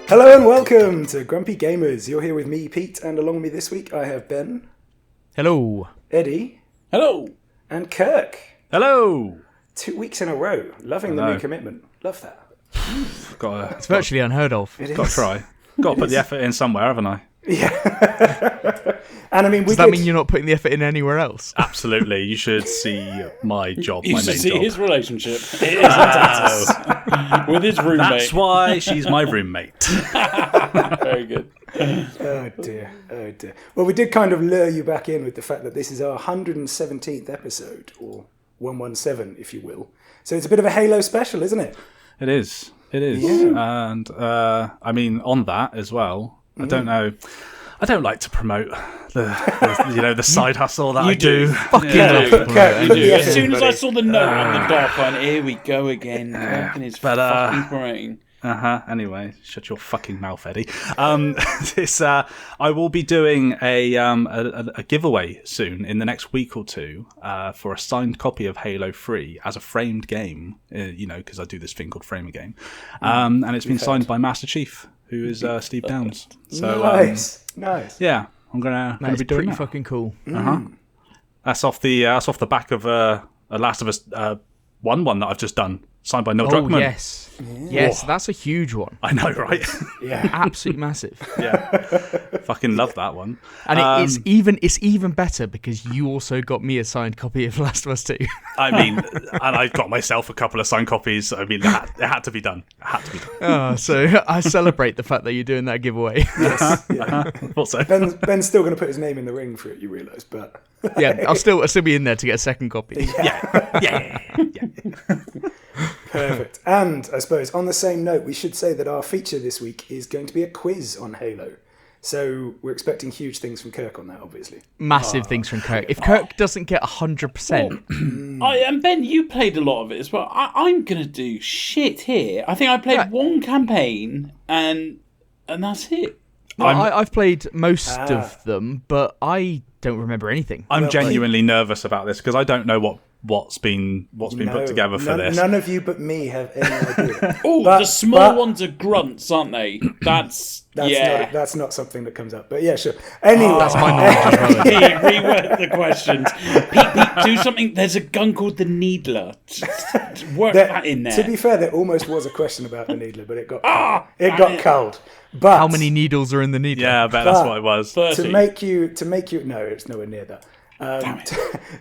Hello and welcome to Grumpy Gamers. You're here with me, Pete, and along with me this week I have Ben. Hello. Eddie. Hello. And Kirk. Hello. 2 weeks in a row. Loving the new commitment. Love that. It's virtually unheard of. Got to try. Got to put the effort in somewhere, haven't I? Yeah. And I mean, Does that mean you're not putting the effort in anywhere else? Absolutely. You should see my job, You my should main see job. his relationship. It is intense. With his roommate. That's why she's my roommate. Very good. Oh dear. Oh dear. Well, we did kind of lure you back in with the fact that this is our 117th episode, or 117, if you will. So it's a bit of a Halo special, isn't it? It is. It is. Yeah. And, I mean, on that as well, I don't know. I don't like to promote the side hustle that I do. Fucking You love do. to promote it. You do. Yeah, As soon as I everybody. saw the note on the dock, I went, here we go again. Cracking his fucking brain. Anyway, shut your fucking mouth, Eddie. I will be doing a giveaway soon in the next week or two for a signed copy of Halo 3 as a framed game. Because I do this thing called Frame a Game, and it's been signed by Master Chief, who is Steve Downs. So Nice. yeah, I'm gonna That's be doing pretty that. fucking cool. That's off the back of a Last of Us one that I've just done, signed by Neil Oh, Druckmann. yes, that's a huge one. I know, right? Yeah. Absolutely massive. Yeah, fucking love that one. And it's even better because you also got me a signed copy of Last of Us 2. I mean, and I got myself a couple of signed copies. I mean, it had to be done. It had to be done. So I celebrate the fact that you're doing that giveaway. Yes. Yeah. Also, Ben's still going to put his name in the ring for it, you realise, but... Yeah, I'll still be in there to get a second copy. yeah. Perfect. And I suppose on the same note, we should say that our feature this week is going to be a quiz on Halo. So we're expecting huge things from Kirk on that, obviously. Massive things from Kirk. If Kirk doesn't get 100%, And Ben, you played a lot of it as well. I'm going to do shit here. I think I played one campaign and that's it. I've played most of them, but I don't remember anything. I'm genuinely nervous about this because I don't know what's been put together for this. None of you but me have any idea. Oh, the small ones are grunts, aren't they? That's not something that comes up. But yeah, sure. Anyway, That's my knowledge as well. Hey, reword the questions. Pete, do something. There's a gun called the Needler. Just work that in there. To be fair, there almost was a question about the Needler, but it got cold. But How many needles are in the needle? Yeah, I bet that's what it was. 30. to make you no, it's nowhere near that.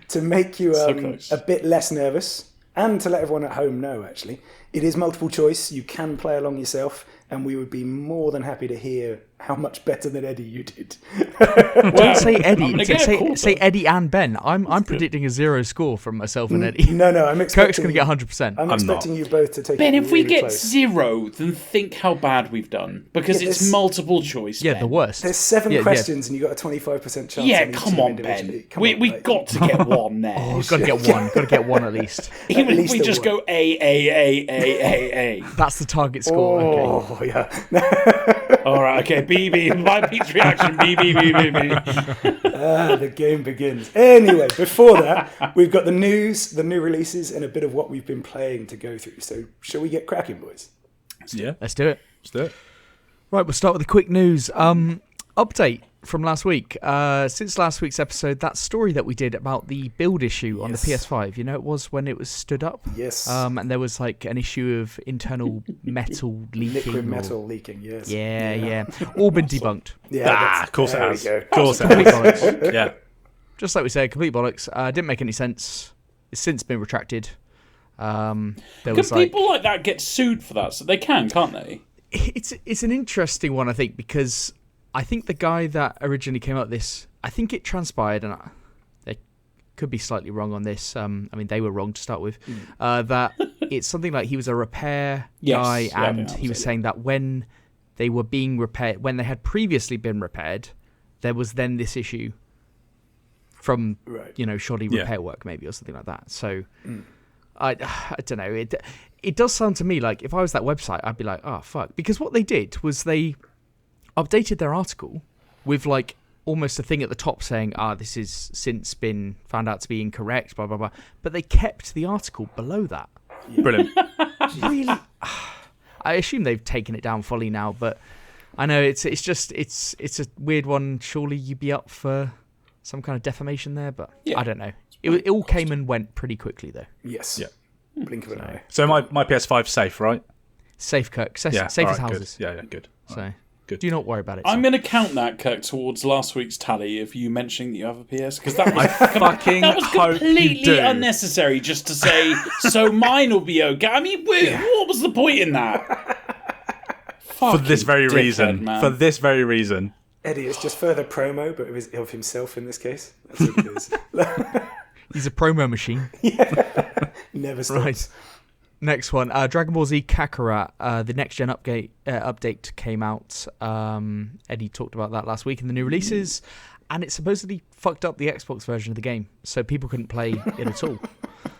To make you close. a bit less nervous, and to let everyone at home know, actually, it is multiple choice. You can play along yourself, and we would be more than happy to hear how much better than Eddie you did. Don't say Eddie. I'm gonna get a quarter. Say Eddie and Ben. I'm predicting a 0 score from myself and Eddie. No, I'm expecting Kirk's going to get 100%. I'm expecting you both to take Ben, it if we really get close. 0, then think how bad we've done. Because Yeah, it's this- multiple choice. Yeah, Ben. the worst. There's 7 Yeah, questions, and you got a 25% chance. Yeah, on each come of them on, individually. Ben. Come We on, we like- got to get one there. Oh, we've got to get one. Got to get one at least. Even if least we a just one. go A. That's the target score. Okay. Oh yeah. All right, okay. B. My Pete's reaction. B. The game begins. Anyway, before that, we've got the news, the new releases, and a bit of what we've been playing to go through. So, shall we get cracking, boys? Yeah, Let's do it. let's do it. Right, we'll start with the quick news. Update from last week. Since last week's episode, that story that we did about the build issue on the PS5, you know, it was when it was stood up. Yes. And there was like an issue of internal metal leaking. Liquid or- metal leaking. Yes. Yeah. All been debunked. Yeah. Of course it there has. we go. Of course it Complete has. bollocks. Yeah. Just like we said, complete bollocks. Didn't make any sense. It's since been retracted. There Can was like people like that get sued for that? So they can, can't they? it's an interesting one, I think, because I think the guy that originally came up with this, I think it transpired, and they could be slightly wrong on this. I mean, they were wrong to start with. That it's something like he was a repair guy, Yes, yeah, I and think he that was was it. saying that when they were being repaired, when they had previously been repaired, there was then this issue from shoddy Yeah. repair work, maybe, or something like that. So. I don't know. It does sound to me like if I was that website, I'd be like, oh, fuck. Because what they did was they updated their article with like almost a thing at the top saying, this has since been found out to be incorrect, blah, blah, blah. But they kept the article below that. Brilliant. Really? I assume they've taken it down fully now, but I know it's a weird one. Surely you'd be up for some kind of defamation there, but I don't know. It all came and went pretty quickly though. Yes. Yeah. Blink of an eye. So my PS5's safe, right? Safe, Kirk. Safe as alright, houses. Good. Yeah, good. So Good. do not worry about it. I'm going to count that, Kirk, towards last week's tally of you mentioning that you have a PS, because that was Fucking hope you completely do. unnecessary just to say, so mine will be okay. I mean, what was the point in that? For this very dickhead, reason. man. For this very reason. Eddie, it's just further promo, but of himself in this case. That's what it is. He's a promo machine. Never stops. Right. Next one, Dragon Ball Z Kakarot. The next gen update came out. Eddie talked about that last week in the new releases, and it supposedly fucked up the Xbox version of the game, so people couldn't play it at all.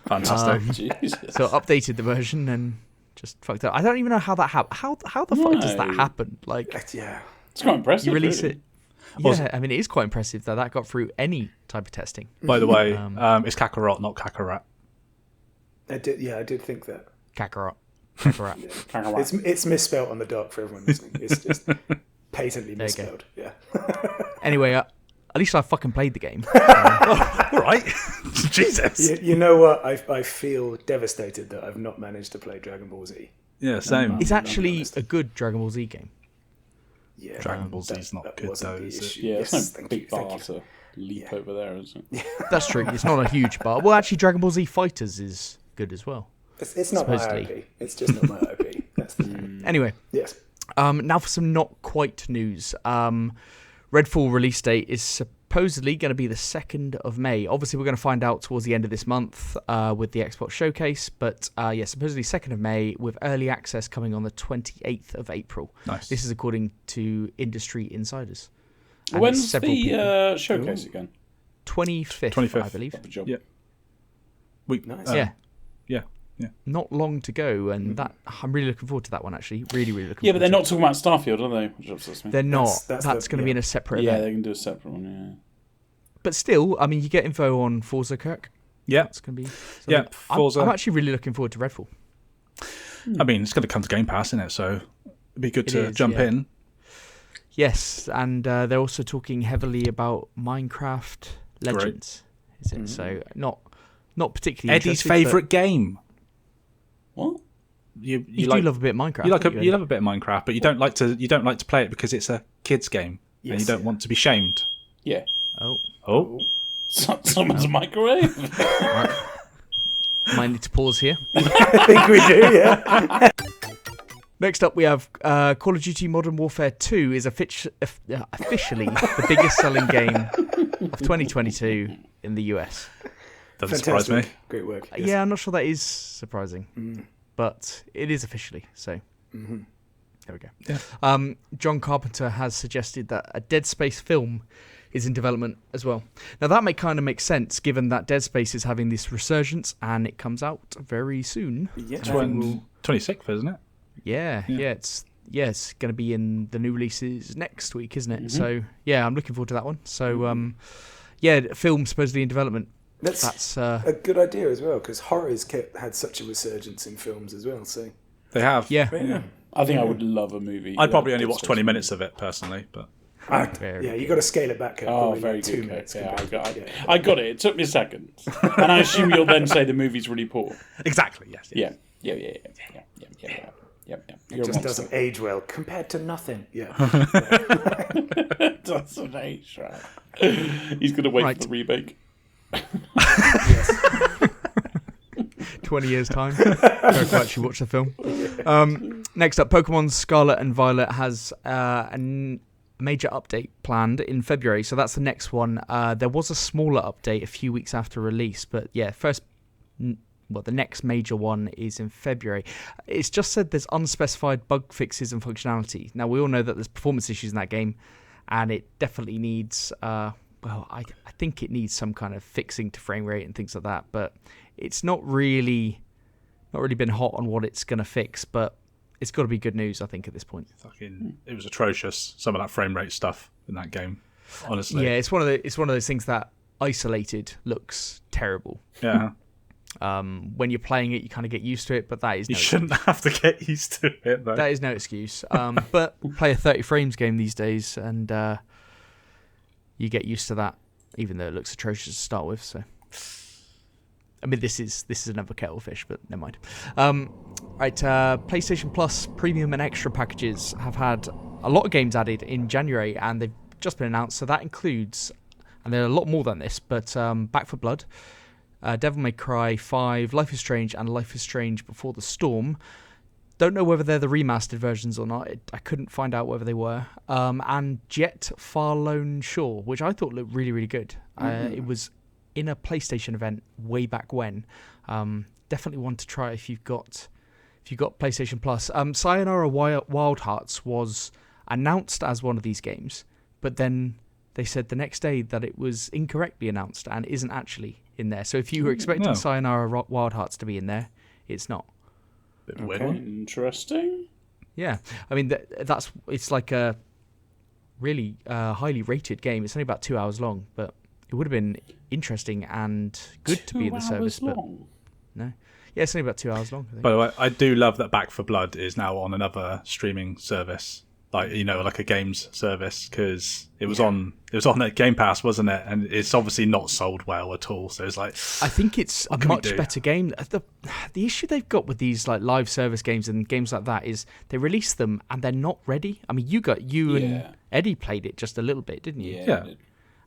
Fantastic. Jesus. So updated the version and just fucked up. I don't even know how that happened. How the fuck does that No. happen? Like, Yeah. It's quite impressive. you release really. it. Yeah, I mean, it is quite impressive that got through any type of testing. By the way, it's Kakarot, not Kakarot. I did think that. Kakarot. It's misspelled on the dock for everyone listening. It's just patently There you go. misspelled. Yeah. Anyway, at least I fucking played the game. All right. Jesus. You know what? I feel devastated that I've not managed to play Dragon Ball Z. Yeah, same. It's actually a good Dragon Ball Z game. Yeah, Dragon Ball Z's not that good wasn't though, the is it? issue. Yeah, Yes, it's no thank big you, thank bar you. to leap over there, is it? That's true. It's not a huge bar. Well, actually, Dragon Ball Z Fighters is good as well. It's not my Supposedly. IP. It's just not my IP. That's the thing. Anyway, Yes. now for some not quite news. Redfall release date is supposedly going to be the 2nd of May. Obviously, we're going to find out towards the end of this month with the Xbox Showcase. But supposedly 2nd of May with early access coming on the 28th of April. Nice. This is according to industry insiders. And When's it's several people. the showcase again? 25th, 25th. I believe. Good job. Yeah. Nice. Yeah. Yeah. Not long to go, and that I'm really looking forward to that one. Actually, really, really looking. Yeah, but they're forward not talking about Starfield, are they? Which upsets me. to it. They're not. That's That's the- going to be in yeah. a separate Yeah, event. they can do a separate one. But still, I mean, you get info on Forza Kirk. Yeah. It's going to be. Yeah, I'm- Forza. I'm actually really looking forward to Redfall. I mean, it's going to come to Game Pass, isn't it? So it'd be good It to is, jump yeah. in. Yes, and they're also talking heavily about Minecraft Legends. Is it? So not particularly. Eddie's interested, but favourite game. What? You like, do love a bit of Minecraft. you like don't you love a bit of Minecraft, but you don't like to play it because it's a kids game and you Yes. don't want to be shamed. Yeah. Oh, Oh, Someone's microwave. might need to pause here. I think we do, yeah. Next up, we have Call of Duty Modern Warfare 2 is officially the biggest selling game of 2022 in the US. doesn't surprise me. Great work. Yes. Yeah, I'm not sure that is surprising, but it is officially, so there we go. Yeah. John Carpenter has suggested that a Dead Space film is in development as well. Now, that may kind of make sense, given that Dead Space is having this resurgence, and it comes out very soon. Yeah. 26th, isn't it? Yeah, it's going to be in the new releases next week, isn't it? So, yeah, I'm looking forward to that one. So, film supposedly in development. That's That's a good idea as well, because horrors had such a resurgence in films as well. So They have. yeah. I think I would love a movie. I'd probably only watch 20 minutes of it personally, but Very you got to scale it back. Oh, probably very like good. 2 Kate. minutes. Yeah, compared- I got it. It took me a second, and I assume you'll then say the movie's really poor. exactly, yes. Yeah. You're It a just monster. doesn't age well compared to nothing. Yeah. Doesn't age right. He's gonna wait Right. for the remake. 20 years' time. Don't actually watch the film. Next up, Pokemon Scarlet and Violet has a major update planned in February, so that's the next one. There was a smaller update a few weeks after release, but yeah, the next major one is in February. It's just said there's unspecified bug fixes and functionality. Now, we all know that there's performance issues in that game, and it definitely needs, I think it needs some kind of fixing to frame rate and things like that, but it's not really been hot on what it's going to fix, but it's got to be good news, I think, at this point. It was atrocious, some of that frame rate stuff in that game, honestly. Yeah, it's one of those things that isolated looks terrible. Yeah. When you're playing it, you kind of get used to it, but that is You shouldn't have to get used to it, though. that is no excuse. But we play a 30 frames game these days, and you get used to that, even though it looks atrocious to start with. So, I mean, this is another kettle of fish, but never mind. Right, PlayStation Plus Premium and Extra packages have had a lot of games added in January, and they've just been announced. So that includes, and there are a lot more than this, but Back for Blood, Devil May Cry 5, Life is Strange, and Life is Strange Before the Storm. Don't know whether they're the remastered versions or not. I couldn't find out whether they were. And Jet Far Lone Shore, which I thought looked really, really good. It was in a PlayStation event way back when. Definitely one to try if you've got PlayStation Plus. Sayonara Wild Hearts was announced as one of these games, but then they said the next day that it was incorrectly announced and isn't actually in there. So if you were expecting Sayonara Wild Hearts to be in there, it's not. Interesting. Yeah, I mean it's like a really highly rated game. It's only about 2 hours long, but it would have been interesting and good to be in the service. But no, yeah, it's only about 2 hours long, I think. By the way, I do love that Back for Blood is now on another streaming service, like like a games service, because it was on at Game Pass, wasn't it? And it's obviously not sold well at all. So it's like, I think it's a much better game. The issue they've got with these like live service games and games like that is they release them and they're not ready. I mean, you and Eddie played it just a little bit, didn't you? Yeah.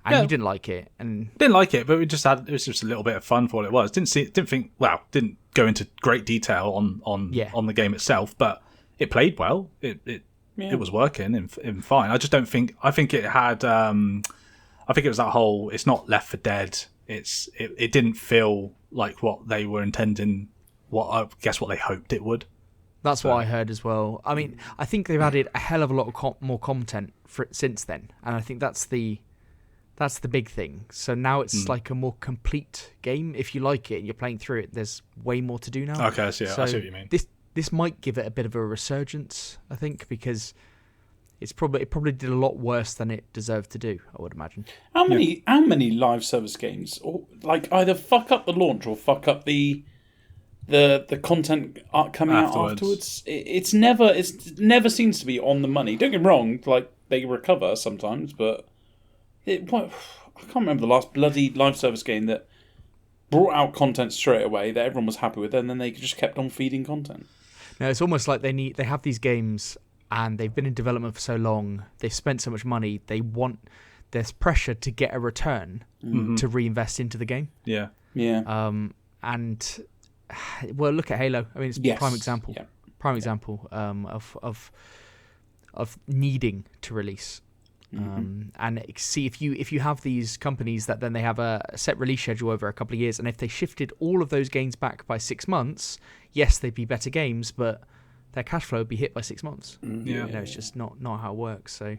And you didn't like it, and didn't like it, but it was just a little bit of fun for what it was. Didn't go into great detail on the game itself, but it played well. It was working and fine. I just don't think. I think it had. I think it was that whole. It's not Left 4 Dead. It didn't feel like what they were intending. What they hoped it would. That's what I heard as well. I mean, I think they've added a hell of a lot of more content since then, and I think that's the big thing. So now it's like a more complete game. If you like it and you're playing through it, there's way more to do now. Okay, I see what you mean. This might give it a bit of a resurgence, I think, because it probably did a lot worse than it deserved to do, I would imagine. How many live service games like either fuck up the launch or fuck up the content coming out afterwards? It's never seems to be on the money. Don't get me wrong, like they recover sometimes, but I can't remember the last bloody live service game that brought out content straight away that everyone was happy with, and then they just kept on feeding content. No, it's almost like they have these games and they've been in development for so long, they've spent so much money, there's pressure to get a return to reinvest into the game. Yeah. And well, look at Halo. I mean, it's a prime example. Yeah. Prime example of needing to release. And see if you have these companies that then they have a set release schedule over a couple of years, and if they shifted all of those games back by 6 months, yes, they'd be better games, but their cash flow would be hit by 6 months. It's just not how it works. So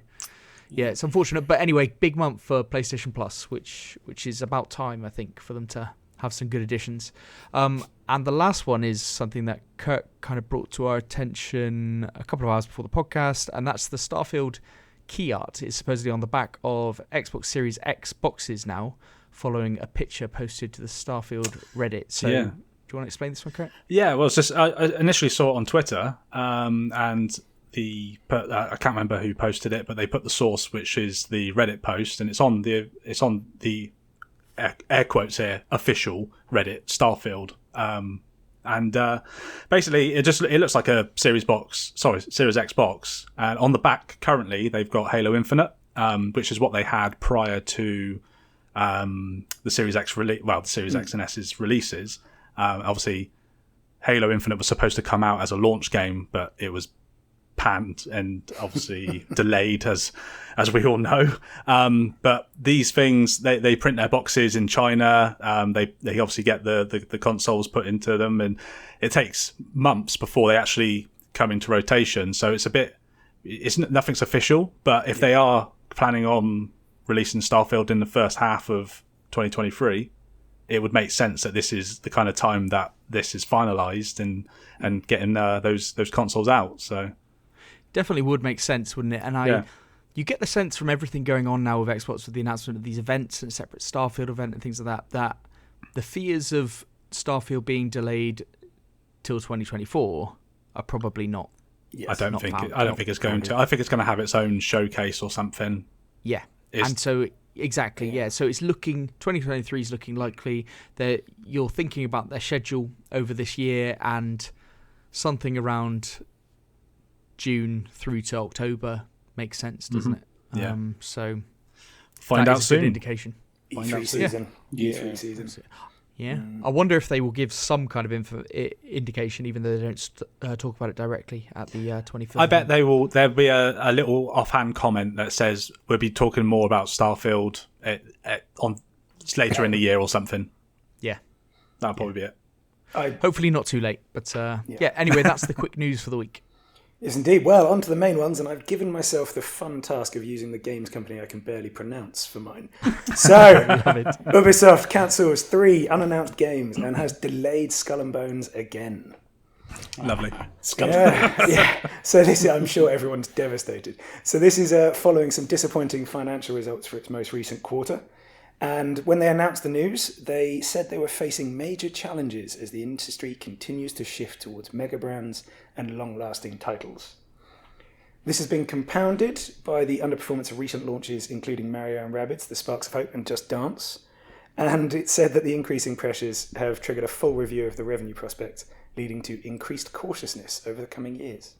yeah, it's unfortunate, but anyway, big month for PlayStation Plus, which is about time, I think, for them to have some good additions. And the last one is something that Kurt kind of brought to our attention a couple of hours before the podcast, and that's the Starfield key art. Is supposedly on the back of Xbox Series X boxes now, following a picture posted to the Starfield Reddit. So, do you want to explain this one, Kurt? Yeah, well, it's just I initially saw it on Twitter, and I can't remember who posted it, but they put the source, which is the Reddit post, and it's on the air quotes here official Reddit Starfield. And basically, it looks like a Series X box. And on the back, currently, they've got Halo Infinite, which is what they had prior to the Series X the Series X and S's releases. Obviously, Halo Infinite was supposed to come out as a launch game, but it was panned and obviously delayed, as we all know. But these things, they print their boxes in China. They obviously get the consoles put into them, and it takes months before they actually come into rotation. So nothing's official. But if they are planning on releasing Starfield in the first half of 2023, it would make sense that this is the kind of time that this is finalized and getting those consoles out. So. Definitely would make sense, wouldn't it? And you get the sense from everything going on now with Xbox, with the announcement of these events and a separate Starfield event and things like that, that the fears of Starfield being delayed till 2024 are probably not. Yes. I don't think it's going to. I think it's going to have its own showcase or something. Yeah, and so exactly, yeah. So it's looking 2023 is looking likely. That you're thinking about their schedule over this year, and something around June through to October makes sense, doesn't it? Yeah. So find out soon. Good indication. E3 season. E3 season. Yeah. I wonder if they will give some kind of indication, even though they don't talk about it directly at the 25th. I bet they will. There'll be a little offhand comment that says we'll be talking more about Starfield on later in the year or something. Yeah. That'll probably be it. Hopefully not too late. But anyway, that's the quick news for the week. Yes, indeed. Well, on to the main ones, and I've given myself the fun task of using the games company I can barely pronounce for mine. So, Ubisoft cancels 3 unannounced games and has delayed Skull and Bones again. Lovely. Yeah. So this, I'm sure everyone's devastated. So this is following some disappointing financial results for its most recent quarter. And when they announced the news, they said they were facing major challenges as the industry continues to shift towards mega brands and long-lasting titles. This has been compounded by the underperformance of recent launches, including Mario and Rabbids, The Sparks of Hope and Just Dance. And it said that the increasing pressures have triggered a full review of the revenue prospects, leading to increased cautiousness over the coming years.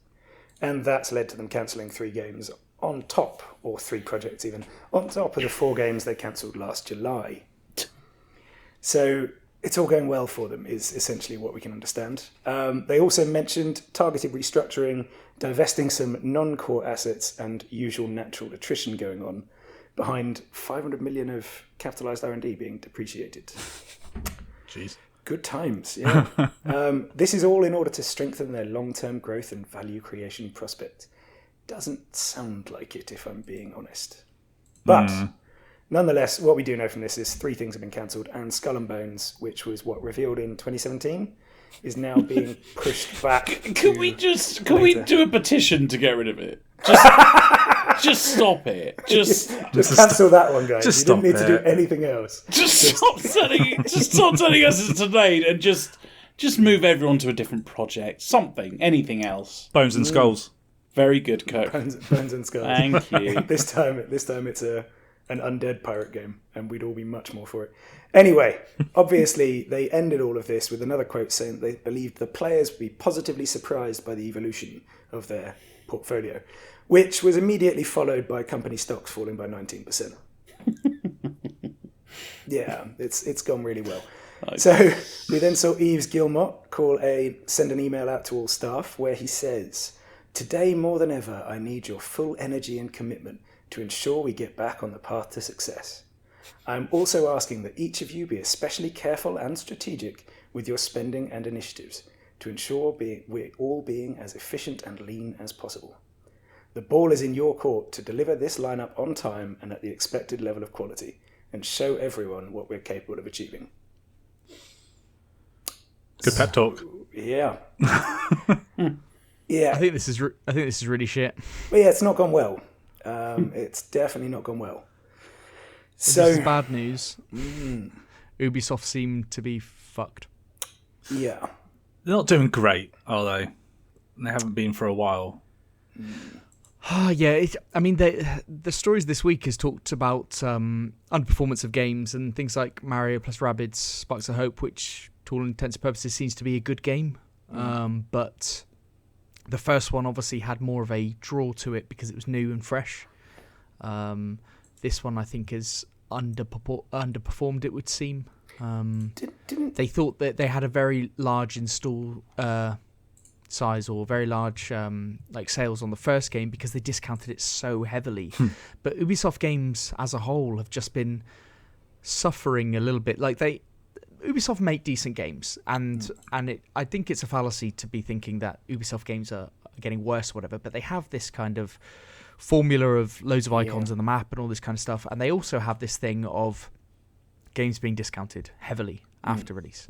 And that's led to them cancelling 3 games on top, or 3 projects even, on top of the 4 games they cancelled last July. So it's all going well for them, is essentially what we can understand. They also mentioned targeted restructuring, divesting some non-core assets, and usual natural attrition going on, behind 500 million of capitalised R&D being depreciated. Jeez. Good times, yeah. This is all in order to strengthen their long-term growth and value creation prospect. Doesn't sound like it, if I'm being honest. But nonetheless, what we do know from this is 3 things have been cancelled, and Skull and Bones, which was revealed in 2017, is now being pushed back. Can we do a petition to get rid of it? Just stop it. Just cancel that one, guys. Just you didn't need stop to do anything else. Just stop telling us it's delayed, and just move everyone to a different project. Something, anything else. Bones and Skulls. Very good, Kirk. Bones and Skulls. Thank you. This time it's an undead pirate game, and we'd all be much more for it. Anyway, obviously, they ended all of this with another quote saying they believed the players would be positively surprised by the evolution of their portfolio, which was immediately followed by company stocks falling by 19%. Yeah, it's gone really well. So we then saw Yves Guillemot send an email out to all staff where he says, "Today more than ever, I need your full energy and commitment to ensure we get back on the path to success. I'm also asking that each of you be especially careful and strategic with your spending and initiatives to ensure we're all being as efficient and lean as possible. The ball is in your court to deliver this lineup on time and at the expected level of quality, and show everyone what we're capable of achieving." Good pep talk. Yeah. Yeah. I think this is really shit. But yeah, it's not gone well. It's definitely not gone well. So this is bad news. Ubisoft seem to be fucked. Yeah. They're not doing great, are they? They haven't been for a while. Yeah, the stories this week has talked about underperformance of games and things like Mario plus Rabbids Sparks of Hope, which to all intents and purposes seems to be a good game. But the first one obviously had more of a draw to it because it was new and fresh. This one I think is underperformed, it would seem. They thought that they had a very large install size or very large sales on the first game because they discounted it so heavily. But Ubisoft games as a whole have just been suffering a little bit. Ubisoft make decent games, and I think it's a fallacy to be thinking that Ubisoft games are getting worse or whatever, but they have this kind of formula of loads of icons on the map and all this kind of stuff, and they also have this thing of games being discounted heavily after release.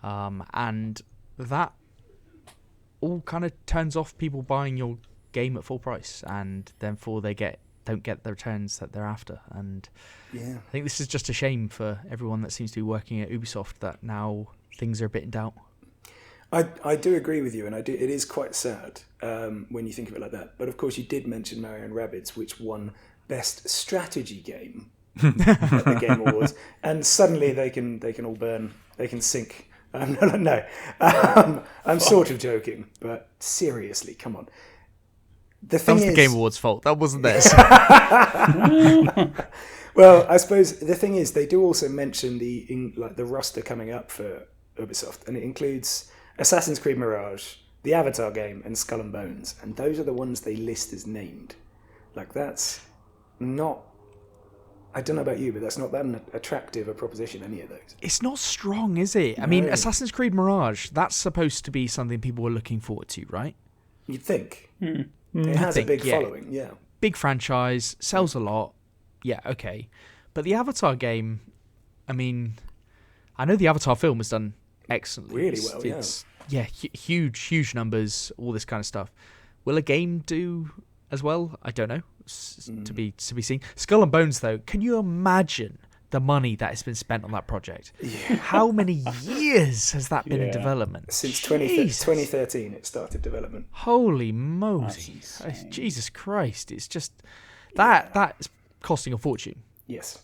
And that all kind of turns off people buying your game at full price, and therefore they don't get the returns that they're after. And I think this is just a shame for everyone that seems to be working at Ubisoft, that now things are a bit in doubt. I do agree with you, and it is quite sad when you think of it like that. But of course, you did mention Mario and Rabbids, which won Best Strategy Game at the Game Awards, and suddenly they can all burn, they can sink. No, I'm sort of joking, but seriously, come on. That was the Game Awards' fault. That wasn't theirs. Well, I suppose the thing is, they do also mention the roster coming up for Ubisoft, and it includes Assassin's Creed Mirage, the Avatar game, and Skull and Bones, and those are the ones they list as named. Like, that's not... I don't know about you, but that's not that attractive a proposition, any of those. It's not strong, is it? No. I mean, Assassin's Creed Mirage, that's supposed to be something people were looking forward to, right? You'd think. It has a big following, yeah. Big franchise, sells a lot. Yeah, okay. But the Avatar game, I mean, I know the Avatar film has done excellently. Really well, yeah. Yeah, huge numbers, all this kind of stuff. Will a game do as well? I don't know. To be seen. Skull and Bones, though, can you imagine the money that has been spent on that project? Yeah. How many years has that been in development? Since 2013 it started development. Holy moly. Jesus Christ. It's just that's costing a fortune. Yes.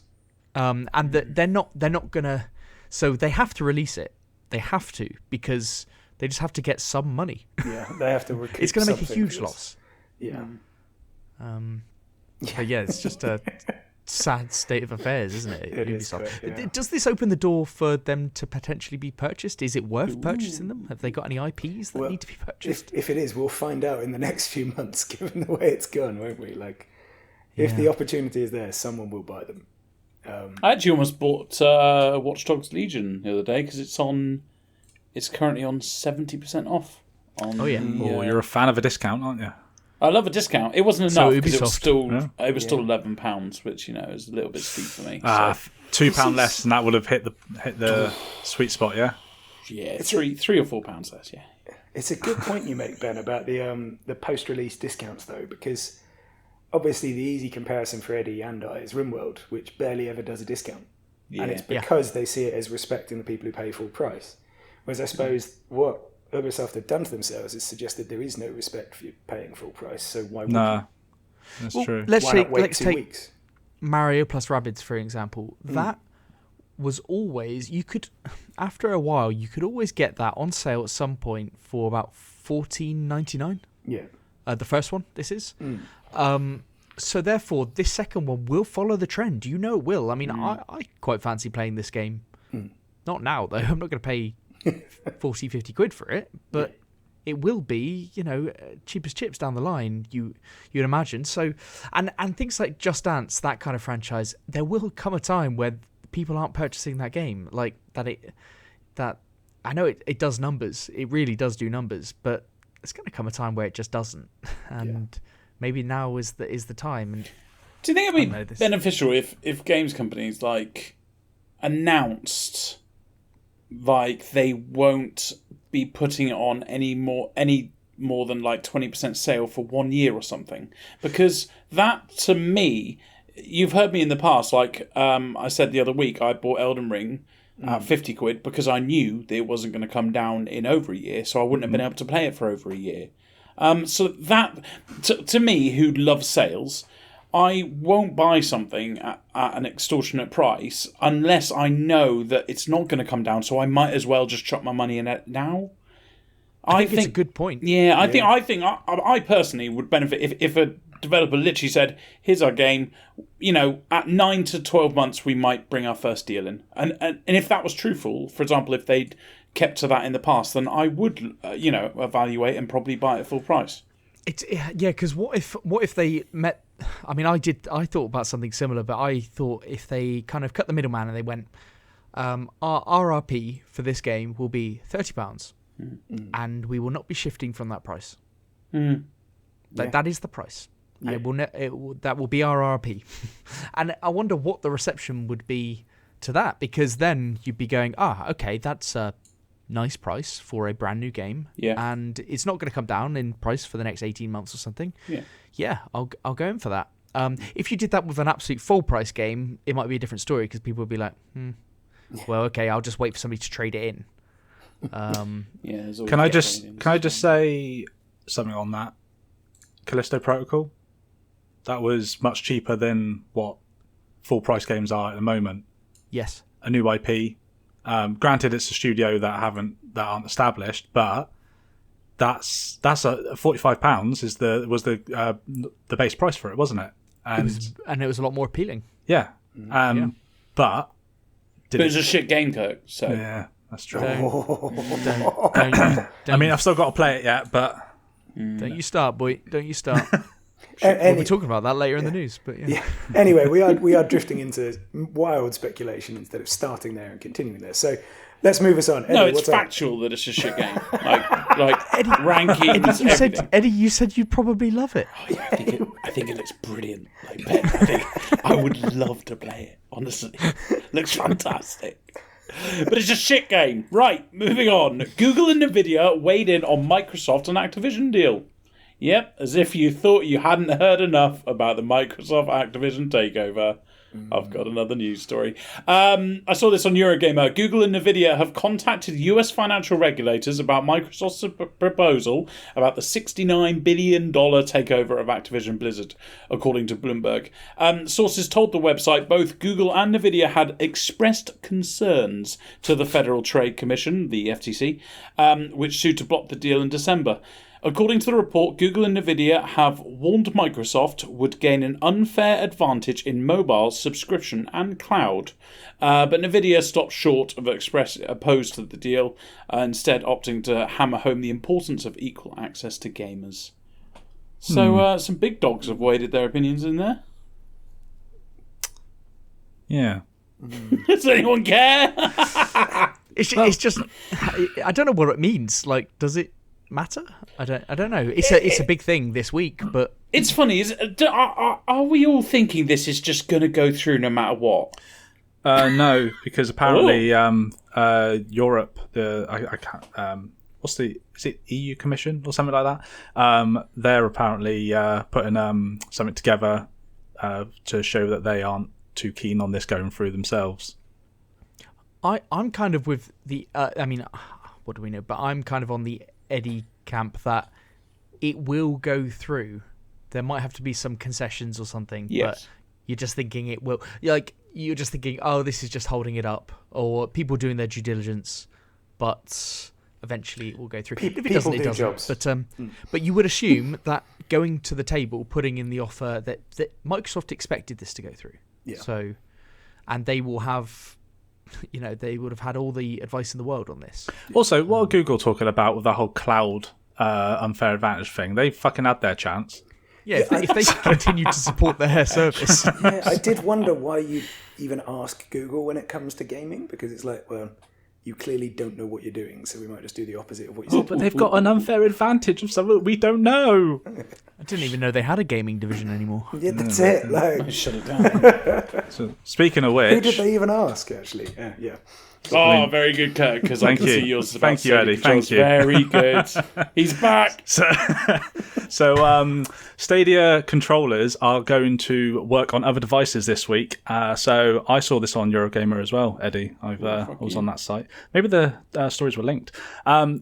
And they're not gonna, so they have to release it. They have to, because they just have to get some money. Yeah, they have to recoup. It's going to make a huge loss. Yeah. But yeah, it's just a sad state of affairs, isn't it? It is correct, yeah. Does this open the door for them to potentially be purchased? Is it worth purchasing them? Have they got any IPs that need to be purchased? If it is, we'll find out in the next few months, given the way it's gone, won't we? Like, if the opportunity is there, someone will buy them. I actually almost bought Watch Dogs Legion the other day because it's currently on 70% off. You're a fan of a discount, aren't you? I love a discount. It wasn't enough because it was still £11, which is a little bit steep for me. £2 less, and that would have hit the sweet spot. Yeah. Yeah, it's £3 or £4 less. Yeah. It's a good point you make, Ben, about the post-release discounts, though, because obviously the easy comparison for Eddie and I is RimWorld, which barely ever does a discount, and it's because they see it as respecting the people who pay full price. Whereas I suppose what Ubisoft have done to themselves is suggested there is no respect for you paying full price, so why would you? That's true. Let's take weeks? Mario plus Rabbids, for example. That was always, you could, after a while, you could always get that on sale at some point for about $14.99. Yeah. The first one, this is. So therefore, this second one will follow the trend. You know it will. I mean, I quite fancy playing this game. Not now, though. I'm not going to pay 40, 50 quid for it, but it will be, cheap as chips down the line, you'd imagine. So, and things like Just Dance, that kind of franchise, there will come a time where people aren't purchasing that game. Like, that I know it does numbers. It really does do numbers, but it's going to come a time where it just doesn't. And maybe now is the time. And do you think it'd be beneficial if games companies announced they won't be putting it on any more than 20% sale for 1 year or something? Because that, to me, you've heard me in the past, I said the other week, I bought Elden Ring at 50 quid because I knew that it wasn't going to come down in over a year, so I wouldn't have been able to play it for over a year. So that, to me, who loves sales, I won't buy something at an extortionate price unless I know that it's not going to come down, so I might as well just chuck my money in it now. I think it's a good point. Yeah, I think I personally would benefit if a developer literally said, here's our game, at 9 to 12 months we might bring our first deal in. And if that was truthful, for example, if they'd kept to that in the past, then I would, evaluate and probably buy it at full price. Because what if they met? I mean, I thought about something similar, but I thought if they kind of cut the middleman and they went, our RRP for this game will be £30, and we will not be shifting from that price. That is the price, and that will be our RRP. And I wonder what the reception would be to that, because then you'd be going, okay, that's a nice price for a brand new game, and it's not going to come down in price for the next 18 months or something. I'll go in for that. If you did that with an absolute full price game, it might be a different story, because people would be like, well, okay, I'll just wait for somebody to trade it in. Yeah, there's always Can I getaway just say something on that? Callisto Protocol? That was much cheaper than what full price games are at the moment. Yes. A new IP. Granted, it's a studio that aren't established, but that's a £45 was the base price for it, wasn't it? And it was a lot more appealing. Yeah. But it was a shit game, Kirk. So yeah, that's true. Don't I mean, I've still got to play it yet, but don't you start, boy. Don't you start. We'll be talking about that later in the news, but yeah. Anyway, we are drifting into wild speculation instead of starting there and continuing there. So let's move us on. Eddie, no, it's factual that it's a shit game. Like Eddie, rankings. Eddie, you said you'd probably love it. Oh, yeah, I think it looks brilliant. Like, Ben, I would love to play it. Honestly, looks fantastic. But it's a shit game. Right, moving on. Google and Nvidia weighed in on Microsoft and Activision deal. Yep, as if you thought you hadn't heard enough about the Microsoft Activision takeover. I've got another news story. I saw this on Eurogamer. Google and Nvidia have contacted US financial regulators about Microsoft's proposal about the $69 billion takeover of Activision Blizzard, according to Bloomberg. Sources told the website both Google and Nvidia had expressed concerns to the Federal Trade Commission, the FTC, which sued to block the deal in December. According to the report, Google and Nvidia have warned Microsoft would gain an unfair advantage in mobile, subscription and cloud. But Nvidia stopped short of opposed to the deal, instead opting to hammer home the importance of equal access to gamers. So some big dogs have waded their opinions in there. yeah. Does anyone care? It's just I don't know what it means. Like, does it matter? I don't know. It's a big thing this week, but it's funny. Are we all thinking this is just going to go through no matter what? No, because apparently Europe, I can't. Is it EU Commission or something like that? They're apparently putting something together to show that they aren't too keen on this going through themselves. I'm kind of with the. I mean, what do we know? But I'm kind of on the Eddie camp that it will go through. There might have to be some concessions or something, but you're just thinking it will. You're just thinking, oh, this is just holding it up, or people doing their due diligence, but eventually it will go through. If it doesn't, it doesn't. Jobs. But you would assume that going to the table, putting in the offer that Microsoft expected this to go through. Yeah. So, and they will have. They would have had all the advice in the world on this. Also, what are Google talking about with the whole cloud unfair advantage thing? They fucking had their chance. Yeah, if they continue to support their service. Yeah, I did wonder why you even ask Google when it comes to gaming, because it's like, well, you clearly don't know what you're doing, so we might just do the opposite of what you said. But they've got an unfair advantage of something we don't know. I didn't even know they had a gaming division anymore. Yeah, that's it. I shut it down. So, speaking of which, who did they even ask? Actually, yeah. Oh, very good, Kirk, because I can see yours. Thank you, Eddie. Thank you. Very good. He's back. So Stadia controllers are going to work on other devices this week. So I saw this on Eurogamer as well, Eddie. I was on that site. Maybe the stories were linked.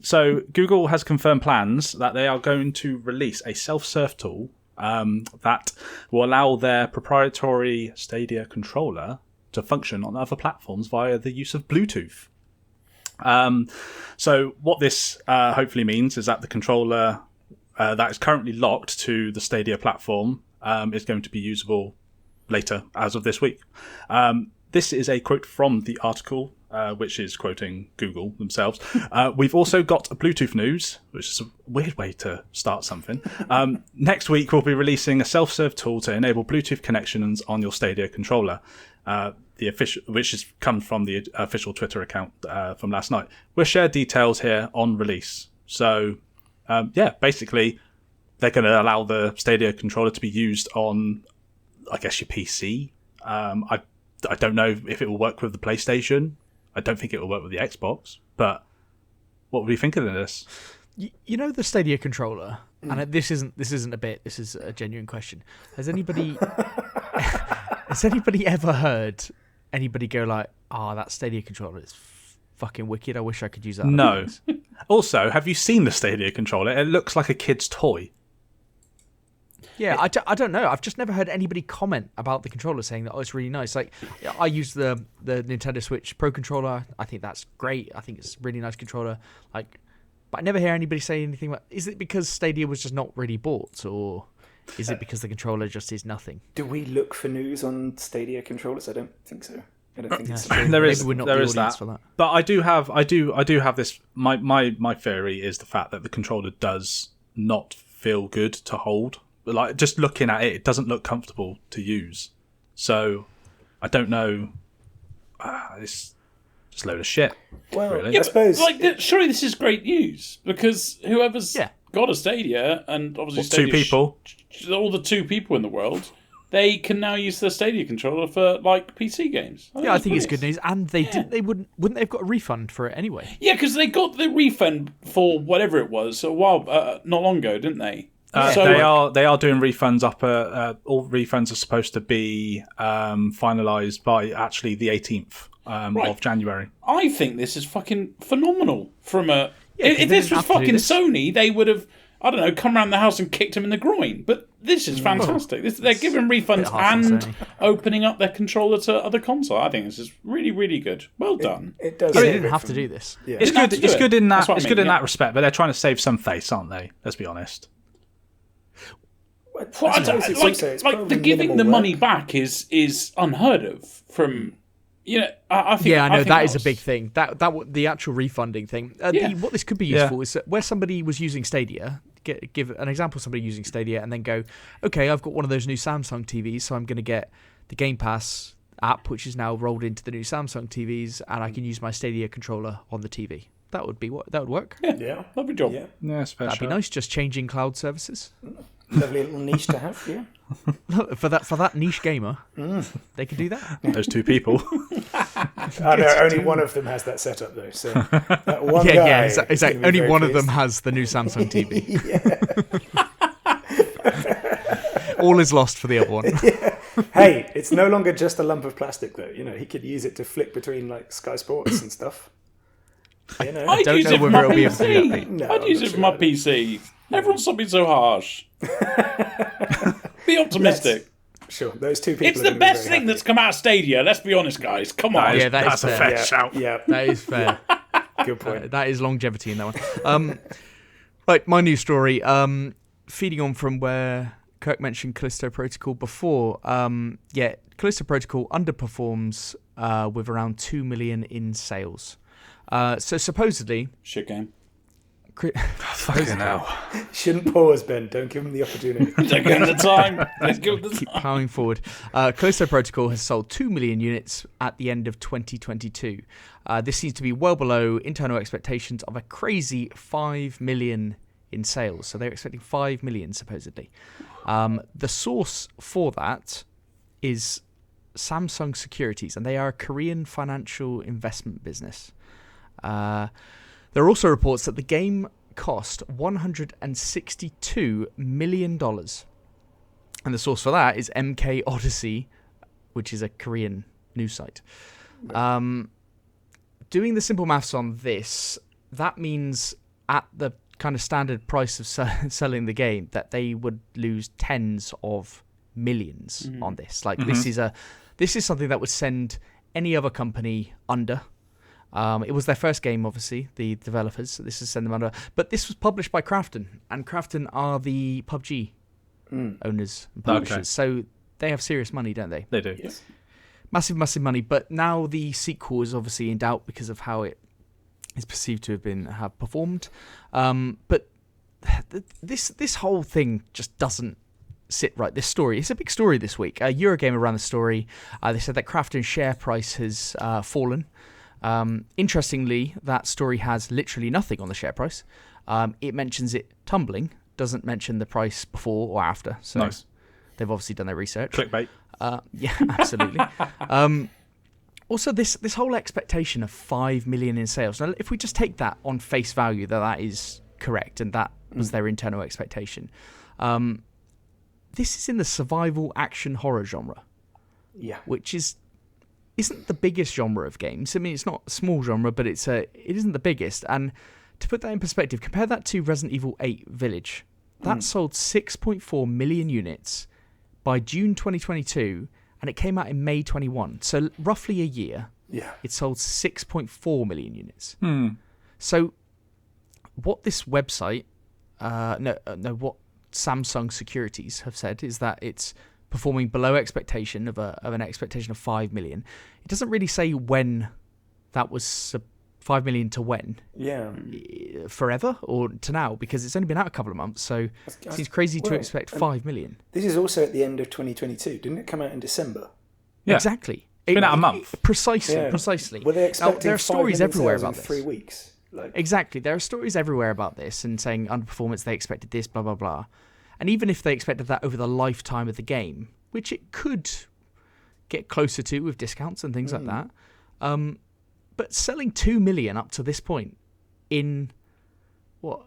So Google has confirmed plans that they are going to release a self-serve tool that will allow their proprietary Stadia controller to function on other platforms via the use of Bluetooth. So what this hopefully means is that the controller that is currently locked to the Stadia platform is going to be usable later as of this week. This is a quote from the article, which is quoting Google themselves. We've also got a Bluetooth news, which is a weird way to start something. Next week, we'll be releasing a self-serve tool to enable Bluetooth connections on your Stadia controller. Which has come from the official Twitter account from last night. We'll share details here on release. So, basically, they're going to allow the Stadia controller to be used on, I guess, your PC. I don't know if it will work with the PlayStation. I don't think it will work with the Xbox. But what would you think of this? You know the Stadia controller, and this isn't a bit. This is a genuine question. Has anybody ever heard anybody go like, "Oh, that Stadia controller is fucking wicked. I wish I could use that. on No. things. Also, have you seen the Stadia controller? It looks like a kid's toy. Yeah, I don't know. I've just never heard anybody comment about the controller saying that, oh, it's really nice. Like, I use the Nintendo Switch Pro controller. I think that's great. I think it's a really nice controller. Like, but I never hear anybody say anything about, is it because Stadia was just not really bought, or is it because the controller just is nothing? Do we look for news on Stadia controllers? I don't think so. I don't think it's There is Maybe we're not there the is audience that. for that. But I do have this. My theory is the fact that the controller does not feel good to hold. Like, just looking at it, it doesn't look comfortable to use. So I don't know. It's just a load of shit. Well, really. I suppose. Surely this is great news because whoever's Yeah. got a Stadia, and obviously Two Stadia people. all the 2 people in the world, they can now use the Stadia controller for like PC games. Yeah, I that's think it's good brilliant. news. And they wouldn't they have got a refund for it anyway? Yeah, because they got the refund for whatever it was a while, not long ago, didn't they? They are doing refunds up. All refunds are supposed to be finalised by actually the 18th of January. I think this is fucking phenomenal. From a 'cause if they this didn't was have to do fucking this. Sony, they would have, I don't know, come around the house and kicked him in the groin. But this is fantastic. They're giving refunds harsh on and Sony. opening up their controller to other consoles. I think this is really, really good. Well done. It does. They save didn't it have to from- do this. Yeah. It's Didn't have good. to do It's it. good in that. That's what I It's mean, good in yeah. that respect. But they're trying to save some face, aren't they? Let's be honest. I Well, I suppose don't- it's like, also- it's like probably the giving minimal the work. money back is unheard of from. I think. Yeah, I know think that is a was- big thing. The actual refunding thing. Yeah. What this could be useful is that where somebody was using Stadia, give an example of somebody using Stadia, and then go, okay, I've got one of those new Samsung TVs, so I'm going to get the Game Pass app, which is now rolled into the new Samsung TVs, and I can use my Stadia controller on the TV. That would work. Yeah. Lovely job. Yeah. Yeah, That'd be nice. Just changing cloud services Lovely little niche to have. Yeah. for that niche gamer. They can do that. Those 2 people. Oh, no, only one of them has that setup though. So that one guy. Yeah, is exactly. gonna be Only very one of them pleased. has the new Samsung TV. All is lost for the other one. Hey, it's no longer just a lump of plastic though. You know, he could use it to flick between like Sky Sports and stuff. You know. I'd don't use know it for whether my it'll be able to do that, PC. No, I'd I'm use not it for sure my either. PC. Everyone's not being so harsh. Be optimistic. Sure, those 2 people. It's are the gonna be best very thing happy. that's come out of Stadia. Let's be honest, guys. Come on. Yeah, that is That's a fair. fair Yeah, shout. yeah, That is fair. good point. That is longevity in that one. Right, my news story. Feeding on from where Kirk mentioned Callisto Protocol before. Callisto Protocol underperforms with around 2 million in sales. So supposedly, Shit game. Fucking hell. Shouldn't pause, Ben. Don't give him the opportunity. Don't give them the time. Let's give them the keep time. plowing forward. Callisto Protocol has sold 2 million units at the end of 2022. This seems to be well below internal expectations of a crazy 5 million in sales. So they're expecting 5 million supposedly. The source for that is Samsung Securities, and they are a Korean financial investment business. There are also reports that the game cost $162 million. And the source for that is MK Odyssey, which is a Korean news site. Doing the simple maths on this, that means at the kind of standard price of selling the game that they would lose tens of millions on this. Like this is something that would send any other company under. It was their first game, obviously, the developers. So this is send them under. But this was published by Krafton, and Krafton are the PUBG owners and publishers. Okay. So they have serious money, don't they? They do. Yes. Massive, massive money. But now the sequel is obviously in doubt because of how it is perceived to have performed. But this whole thing just doesn't sit right. This story, it's a big story this week. Eurogamer ran the story. They said that Krafton's share price has fallen. Interestingly, that story has literally nothing on the share price. It mentions it tumbling, doesn't mention the price before or after. So Nice. they've obviously done their research. Clickbait. Yeah, absolutely. Also, this whole expectation of 5 million in sales. Now, if we just take that on face value, that is correct, and that was their internal expectation. This is in the survival action horror genre, Yeah. which is isn't the biggest genre of games. I mean, it's not a small genre, but it isn't the biggest. And to put that in perspective, compare that to Resident Evil 8 Village. That sold 6.4 million units by June 2022, and it came out in May 21. So roughly a year. Yeah. It sold 6.4 million units. So what this website, what Samsung Securities have said is that it's performing below expectation of an expectation of 5 million. It doesn't really say when that was 5 million to when. Yeah. Forever or to now, because it's only been out a couple of months, so it seems crazy to expect 5 million. This is also at the end of 2022. Didn't it come out in December? Yeah. Exactly. It's been out a month. Precisely. Were they expecting there are stories everywhere about in this. 3 weeks? Exactly. There are stories everywhere about this and saying underperformance, they expected this, blah, blah, blah. And even if they expected that over the lifetime of the game, which it could get closer to with discounts and things like that, but selling 2 million up to this point in,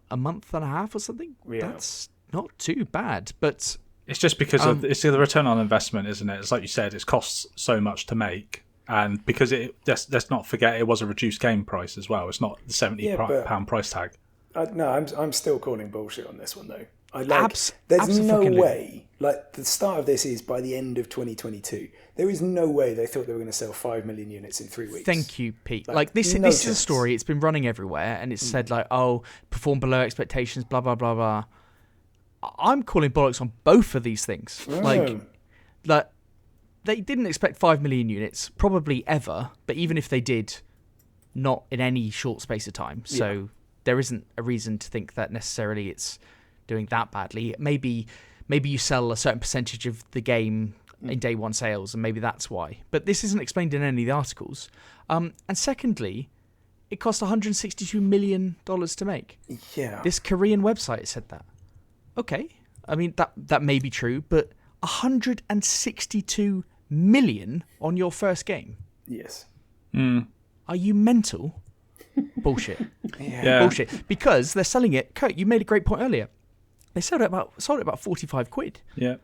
a month and a half or something? Yeah. That's not too bad. But it's just because it's the return on investment, isn't it? It's like you said, it costs so much to make. And because let's not forget, it was a reduced game price as well. It's not the £70 price tag. I'm still calling bullshit on this one, though. There's no way. Like, the start of this is by the end of 2022. There is no way they thought they were going to sell 5 million units in 3 weeks. Thank you, Pete. This is a story. It's been running everywhere, and it's said perform below expectations, blah blah blah blah. I'm calling bollocks on both of these things. They didn't expect 5 million units, probably ever. But even if they did, not in any short space of time. So there isn't a reason to think that necessarily it's doing that badly. Maybe you sell a certain percentage of the game in day one sales, and maybe that's why. But this isn't explained in any of the articles. And secondly, it cost $162 million to make. Yeah. This Korean website said that. Okay, I mean that may be true, but 162 million on your first game. Yes. Are you mental? Bullshit. Yeah. Bullshit. Because they're selling it. Kurt, you made a great point earlier. They sold it about 45 quid. Yeah.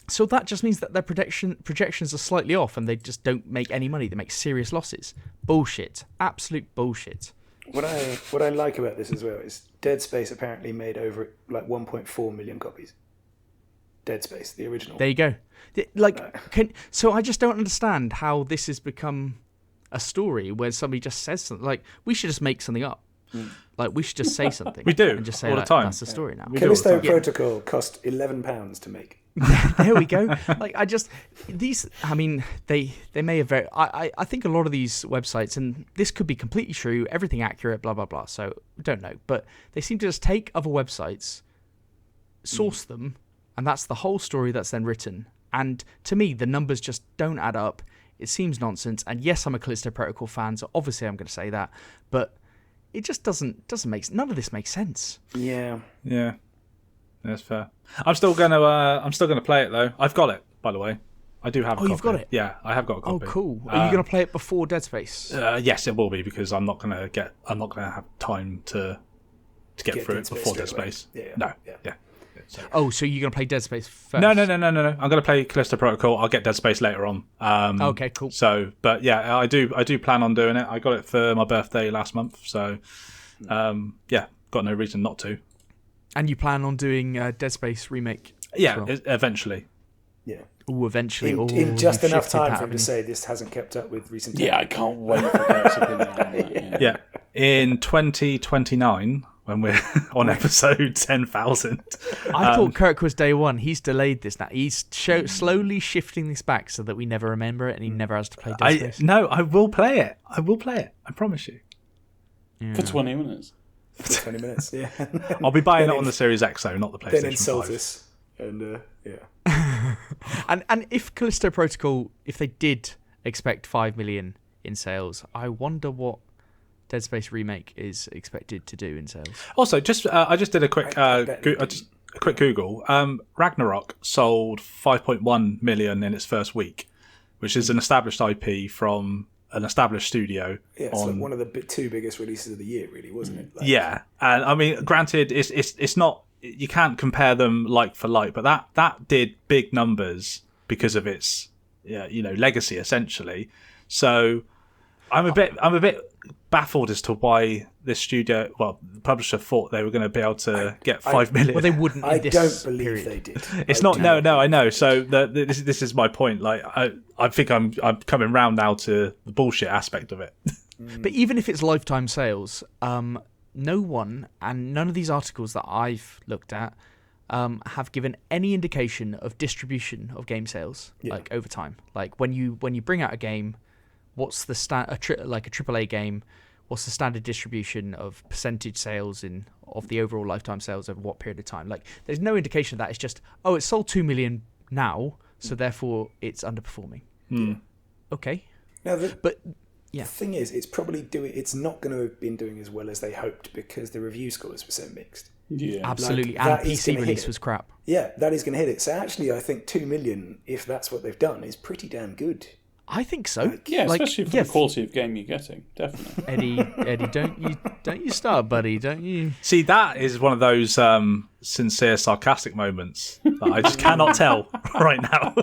So that just means that their projections are slightly off, and they just don't make any money. They make serious losses. Bullshit. Absolute bullshit. What I like about this as well is Dead Space apparently made over 1.4 million copies. Dead Space, the original. There you go. So I just don't understand how this has become a story where somebody just says something. We should just make something up. We should just say something. We do and just say all the time. That's the story now. Callisto Protocol cost £11 to make. There we go. They may have I think a lot of these websites, and this could be completely true, everything accurate, blah blah blah. So we don't know, but they seem to just take other websites, source them, and that's the whole story that's then written. And to me, the numbers just don't add up. It seems nonsense. And yes, I'm a Callisto Protocol fan, so obviously I'm going to say that, but it just doesn't make none of this makes sense. Yeah. That's fair. I'm still gonna play it though. I've got it, by the way. I do have a copy. You've got it? Yeah, I have got a copy. Oh, cool. Are you going to play it before Dead Space? Yes, it will be, because I'm not gonna have time to get through it before Dead Space. Yeah. So you're going to play Dead Space first? No. I'm going to play Callisto Protocol. I'll get Dead Space later on. Okay, cool. So, but yeah, I do plan on doing it. I got it for my birthday last month. So, got no reason not to. And you plan on doing Dead Space remake? Yeah, well? Eventually. Yeah. Oh, eventually. In just enough time for him to say this hasn't kept up with recent times. Yeah, I can't wait for Kurt's opinion on that. Yeah. In 2029, when we're on episode 10,000. I thought Kirk was day one. He's delayed this now. He's slowly shifting this back so that we never remember it and he never has to play Dead Space. No, I will play it. I promise you. Yeah. For 20 minutes. For 20 minutes, yeah. I'll be buying it on the Series X, though, not the PlayStation 5. Then insult us. And, yeah. And if Callisto Protocol, if they did expect 5 million in sales, I wonder what Dead Space Remake is expected to do in sales. Also, I just did a quick quick Google. Ragnarok sold 5.1 million in its first week, which is an established IP from an established studio. Yeah, it's one of the two biggest releases of the year, really, wasn't it? Yeah, and I mean, granted, it's not, you can't compare them like for like, but that did big numbers because of its legacy essentially. So I'm a bit baffled as to why this the publisher thought they were going to be able to get 5 million. Well, they wouldn't. I in this don't believe period. they did. It's not. No, I know. So this is my point. Like, I think I'm coming round now to the bullshit aspect of it. But even if it's lifetime sales, no one and none of these articles that I've looked at have given any indication of distribution of game sales like over time. Like when you bring out a game, what's the like a AAA game? What's the standard distribution of percentage sales of the overall lifetime sales over what period of time? Like, there's no indication of that. It's just, it's sold 2 million now, so therefore it's underperforming. Okay. Now, the thing is, it's not going to have been doing as well as they hoped because the review scores were so mixed. Yeah, absolutely. Like, and PC release was crap. Yeah, that is going to hit it. So actually, I think 2 million, if that's what they've done, is pretty damn good. I think so. Yeah, especially for the quality of game you're getting, definitely. Eddie, don't you start, buddy? Don't you? See, that is one of those sincere, sarcastic moments that I just cannot tell right now.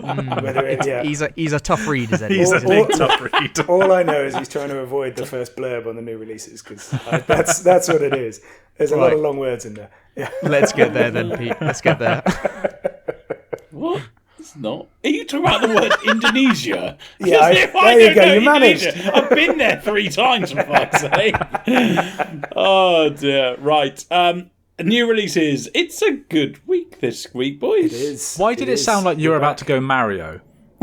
He's a tough read, is Eddie? He's a big tough read. All I know is he's trying to avoid the first blurb on the new releases because that's what it is. There's a lot of long words in there. Yeah. Let's get there then, Pete. Let's get there. What? It's not. Are you talking about the word Indonesia? Yeah, there you go. You managed. I've been there 3 times, for fuck's sake. Oh dear. Right. New releases. It's a good week this week, boys. It is. Why did it sound like you were about to go Mario?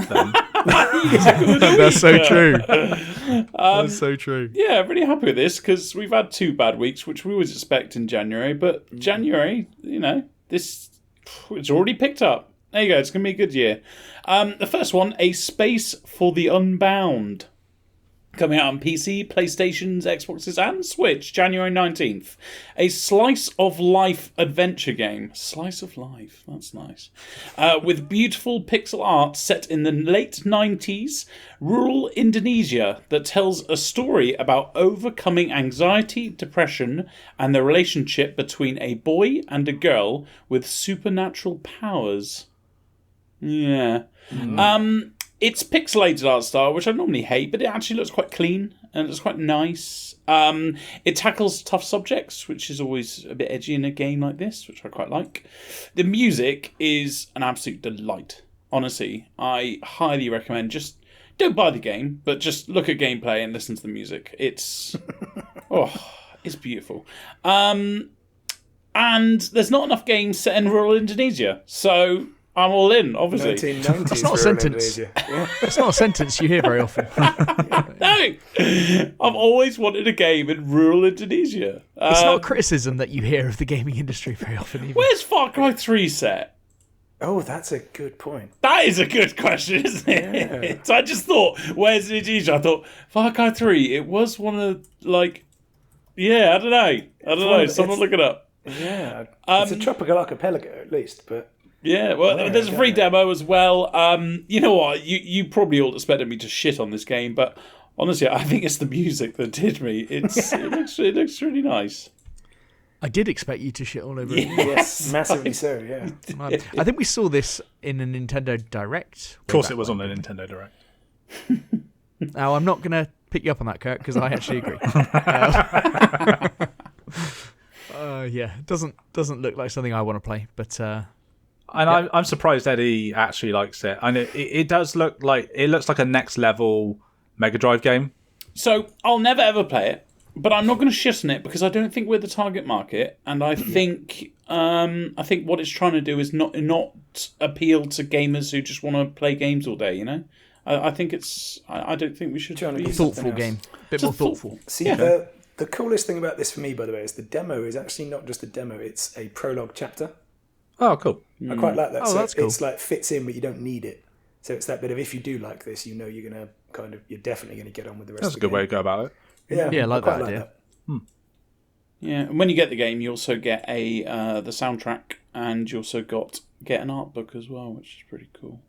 Then? That's so true. That's so true. Yeah, really happy with this because we've had 2 bad weeks, which we always expect in January. But January, it's already picked up. There you go. It's going to be a good year. The first one, A Space for the Unbound. Coming out on PC, PlayStations, Xboxes and Switch, January 19th. A slice of life adventure game. Slice of life, that's nice. With beautiful pixel art set in the late 90s, rural Indonesia that tells a story about overcoming anxiety, depression, and the relationship between a boy and a girl with supernatural powers. Yeah. It's pixelated art style, which I normally hate, but it actually looks quite clean and it's quite nice. It tackles tough subjects, which is always a bit edgy in a game like this, which I quite like. The music is an absolute delight. Honestly, I highly recommend. Just don't buy the game, but just look at gameplay and listen to the music. It's it's beautiful. And there's not enough games set in rural Indonesia, so I'm all in, obviously. 1990s. That's not a sentence. It's not a sentence you hear very often. No! I've always wanted a game in rural Indonesia. It's not a criticism that you hear of the gaming industry very often either. Where's Far Cry 3 set? Oh, that's a good point. That is a good question, isn't it? Yeah. So I just thought, where's Indonesia? I thought, Far Cry 3, it was one of, I don't know. Someone look it up. Yeah. It's a tropical archipelago, at least, but... Yeah, well, there's a free demo as well. You know what? You probably all expected me to shit on this game, but honestly, I think it's the music that did me. It looks really nice. I did expect you to shit all over it. Yes, massively so, yeah. I think we saw this in a Nintendo Direct. Of course it was on the Nintendo Direct. Now, I'm not going to pick you up on that, Kurt, because I actually agree. Yeah, it doesn't look like something I want to play, but... And I'm surprised Eddie actually likes it. And it does look like a next level Mega Drive game. So I'll never ever play it, but I'm not going to shit on it because I don't think we're the target market, and I think what it's trying to do is not appeal to gamers who just want to play games all day. I think it's. I don't think we should be a thoughtful game, a bit more thoughtful. See, the coolest thing about this for me, by the way, is the demo is actually not just a demo; it's a prologue chapter. Oh, cool. I quite like that. Oh, that's cool. It's fits in, but you don't need it. So it's that bit of if you do like this, you're definitely going to get on with the rest. That's a good way to go about it. Yeah, I like that idea. Yeah, and when you get the game, you also get the soundtrack, and you also get an art book as well, which is pretty cool.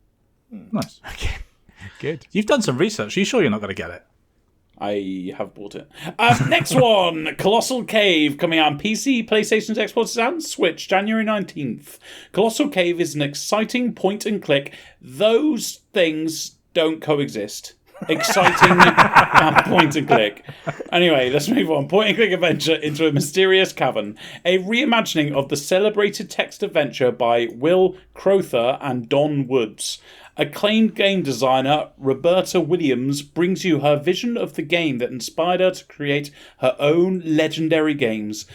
Nice. Okay, good. You've done some research. Are you sure you're not going to get it? I have bought it. Next one, Colossal Cave, coming out on PC, PlayStation, Xbox, and Switch, January 19th. Colossal Cave is an exciting point-and-click, those things don't coexist. Exciting and point and click. Anyway, let's move on. Point and click adventure into a mysterious cavern. A reimagining of the celebrated text adventure by Will Crowther and Don Woods. Acclaimed game designer Roberta Williams brings you her vision of the game that inspired her to create her own legendary games.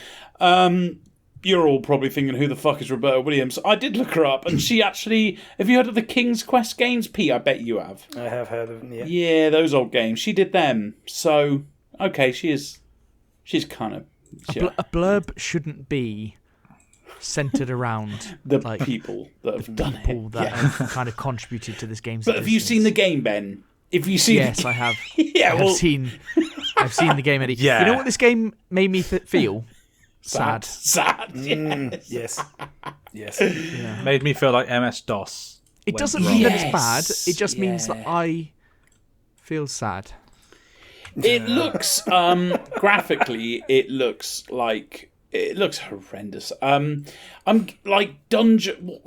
You're all probably thinking, who the fuck is Roberta Williams? I did look her up, and she actually... Have you heard of the King's Quest games, Pete? I bet you have. I have heard of them, yeah. Yeah, those old games. She did them. So, okay, she's kind of... A blurb shouldn't be centered around the people that have done people that have kind of contributed to this game's But have you seen the game, Ben? If you seen Yes, I have. Yeah, I've seen the game, Eddie. Yeah. You know what this game made me feel? Sad. Yes. Yeah. Made me feel like MS-DOS. It doesn't wrong. mean that it's bad. It just means that I feel sad. It looks graphically. It looks horrendous. I'm like Dungeon.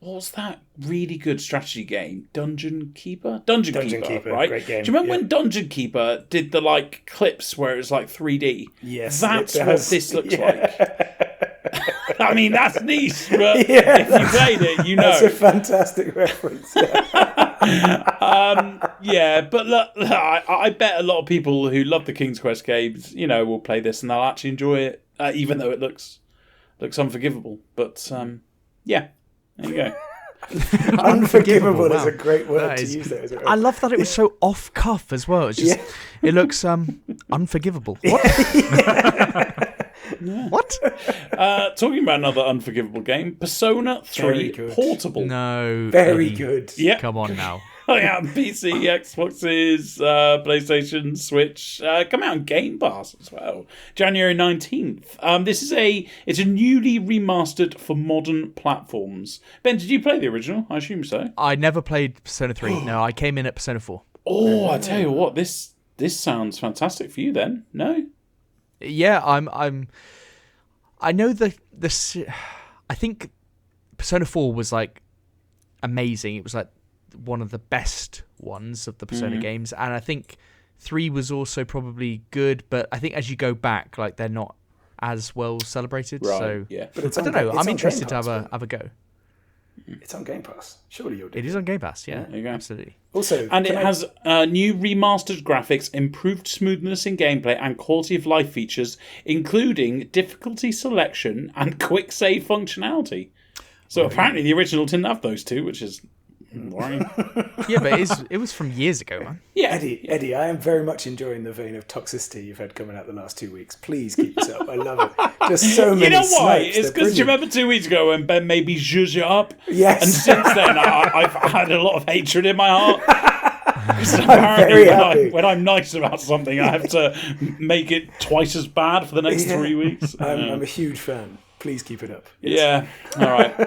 What was that really good strategy game? Dungeon Keeper, right? Great game. Do you remember when Dungeon Keeper did the like clips where it was like 3D? Yes, That's it what does. this looks like. I mean, that's niche, but if you played it, you know. That's a fantastic reference. Yeah, but look, I bet a lot of people who love the King's Quest games, will play this and they'll actually enjoy it, even though it looks unforgivable. But yeah, there you go. Unforgivable Wow. is a great word That to is- use there. As well. I love that it was so off cuff as well. It's just it looks unforgivable. What? What? Talking about another unforgivable game, Persona 3 Very good. Portable. No. Very Eddie, good. Yeah. Come on now. Oh yeah, PC, Xboxes, PlayStation, Switch, come out on Game Pass as well. January 19th. It's a newly remastered for modern platforms. Ben, did you play the original? I assume so. I never played Persona 3. No, I came in at Persona 4. Oh, I tell you what, this sounds fantastic for you then. No? Yeah, I know I think Persona 4 was like amazing. It was like one of the best ones of the Persona games, and I think 3 was also probably good, but I think as you go back, like they're not as well celebrated. Right, so yeah. But it's I on don't know. Ga- it's I'm on interested to Game Pass, have a go. It's on Game Pass. Surely you'll do It is on Game Pass. Yeah, There you go. absolutely. Also, And it can I- has new remastered graphics, improved smoothness in gameplay, and quality of life features, including difficulty selection and quick save functionality. So apparently the original didn't have those two, which is worrying. Yeah, but it was from years ago, man. Yeah, Eddie, I am very much enjoying the vein of toxicity you've had coming out the last 2 weeks. Please keep this up. I love it. Just so many you know why? snipes. It's They're because you brilliant. remember 2 weeks ago when Ben made me zhuzh you up? Yes. And since then, I've had a lot of hatred in my heart. Because very apparently happy. when I'm nice about something, I have to make it twice as bad for the next 3 weeks. I'm a huge fan. Please keep it up. Yeah, all right.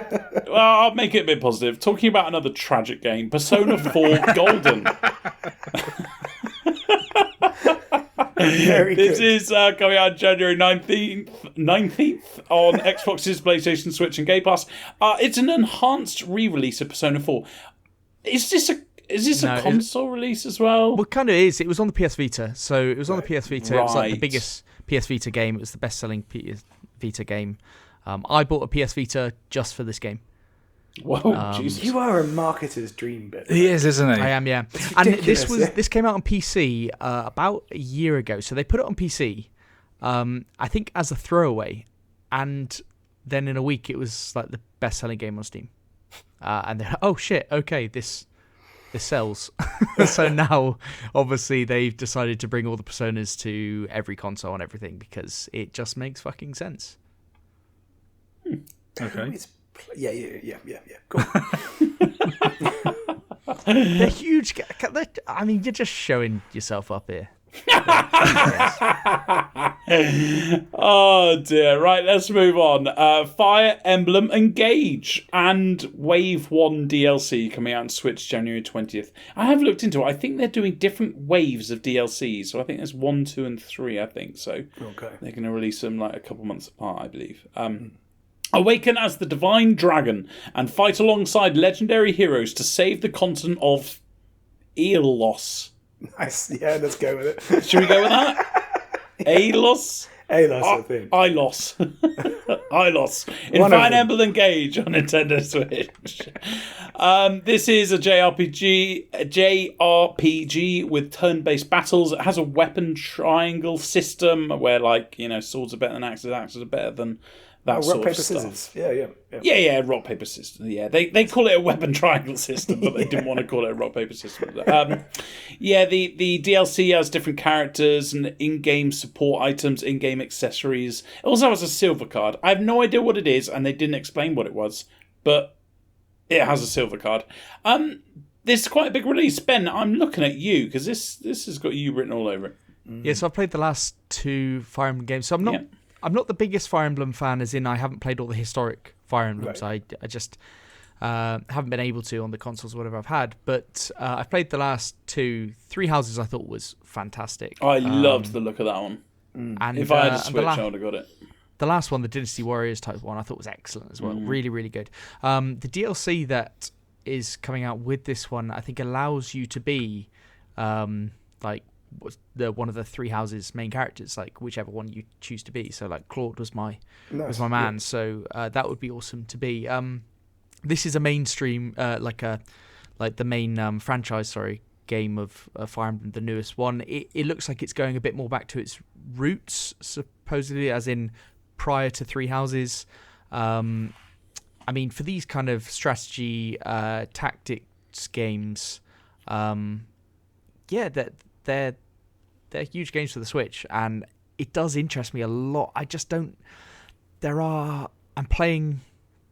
Well, I'll make it a bit positive. Talking about another tragic game, Persona 4 Golden. Very This good. is coming out January 19th on Xboxes, PlayStation, Switch, and Game Pass. It's an enhanced re-release of Persona 4. Is this No, a it- console release as well? Well, kind of is. It was on the PS Vita, so it was on the PS Vita. It was like the Right. biggest PS Vita game. It was the best-selling PS Vita game. I bought a PS Vita just for this game. Whoa, Jesus. You are a marketer's dream, Ben. He is, isn't he? I am, yeah. And ridiculous, this came out on PC about a year ago. So they put it on PC, I think as a throwaway, and then in a week it was like the best-selling game on Steam. And they're oh shit, okay, this sells. So now, obviously, they've decided to bring all the Personas to every console and everything because it just makes fucking sense. Okay. Yeah. Go on. They're huge. I mean, you're just showing yourself up here. Oh dear. Right, let's move on. Fire Emblem Engage and Wave 1 DLC coming out on Switch January 20th. I have looked into it. I think they're doing different waves of DLC. So I think there's 1, 2, and 3, I think. So Okay. they're going to release them like a couple months apart, I believe. Awaken as the Divine Dragon and fight alongside legendary heroes to save the continent of Elos. Nice. Yeah, let's go with it. Should we go with that? Alos? Alos, I think. Ilos. Ilos. In One of Fire them. Emblem Engage on Nintendo Switch. This is a JRPG with turn-based battles. It has a weapon triangle system where, like, you know, swords are better than axes are better than that sort rock, paper, of stuff. scissors. Yeah. Yeah, rock, paper, scissors. Yeah, they call it a weapon triangle system, but they didn't want to call it a rock, paper system. The DLC has different characters and in-game support items, in-game accessories. It also has a silver card. I have no idea what it is, and they didn't explain what it was, but it has a silver card. This is quite a big release. Ben, I'm looking at you, because this has got you written all over it. Yeah, so I've played the last 2 Fire Emblem games, so I'm not the biggest Fire Emblem fan, as in I haven't played all the historic Fire Emblems. Right. I just haven't been able to on the consoles or whatever I've had. But I've played the last 2. Three Houses I thought was fantastic. I loved the look of that one. And if I had a Switch, I would have got it. The last one, the Dynasty Warriors type one, I thought was excellent as well. Really, really good. The DLC that is coming out with this one, I think, allows you to be one of the Three Houses main characters, like whichever one you choose to be. So like Claude was my man. Yeah. So that would be awesome to be. This is a mainstream the main franchise game of Fire Emblem, the newest one. It looks like it's going a bit more back to its roots, supposedly, as in prior to Three Houses. I mean, for these kind of strategy tactics games, they're huge games for the Switch, and it does interest me a lot. I just don't. I'm playing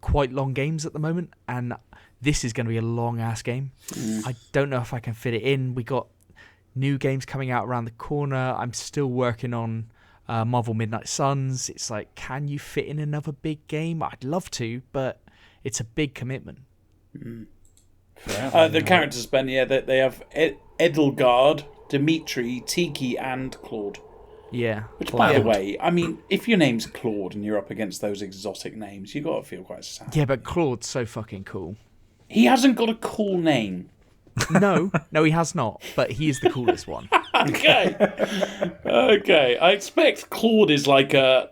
quite long games at the moment, and this is going to be a long ass game. I don't know if I can fit it in. We got new games coming out around the corner. I'm still working on Marvel Midnight Suns. It's like, can you fit in another big game? I'd love to, but it's a big commitment. The characters, Ben, they have Edelgard, Dimitri, Tiki, and Claude. Yeah. Which, by the way, I mean, if your name's Claude and you're up against those exotic names, you got to feel quite sad. Yeah, but Claude's so fucking cool. He hasn't got a cool name. No, he has not, but he is the coolest one. Okay. I expect Claude is like a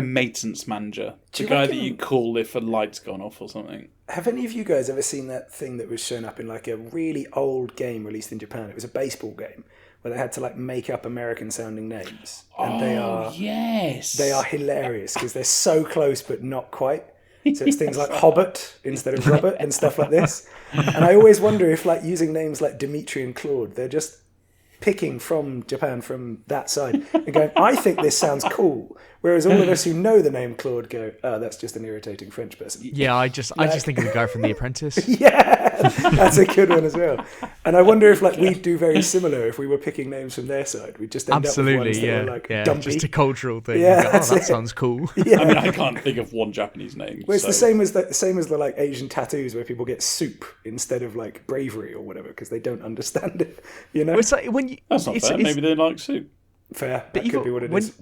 maintenance manager. The guy that you call if a light's gone off or something. Have any of you guys ever seen that thing that was shown up in like a really old game released in Japan? It was a baseball game where they had to like make up American sounding names. And they are hilarious because they're so close but not quite. So it's things like Hobbit instead of Robert and stuff like this. And I always wonder if like using names like Dimitri and Claude, they're just picking from Japan, from that side, and going, I think this sounds cool. Whereas all of us who know the name Claude go, oh, that's just an irritating French person. Yeah, I just think of the guy from The Apprentice. Yeah, that's a good one as well. And I wonder if like we'd do very similar if we were picking names from their side. We'd just end up with ones that were like Dumpy. Just a cultural thing. Yeah, go, that sounds cool. Yeah. I mean, I can't think of one Japanese name. Well, it's the same as the like Asian tattoos where people get soup instead of like bravery or whatever because they don't understand it. You know, well, it's like that's not fair. Maybe they like soup. Fair, but that could be what it is.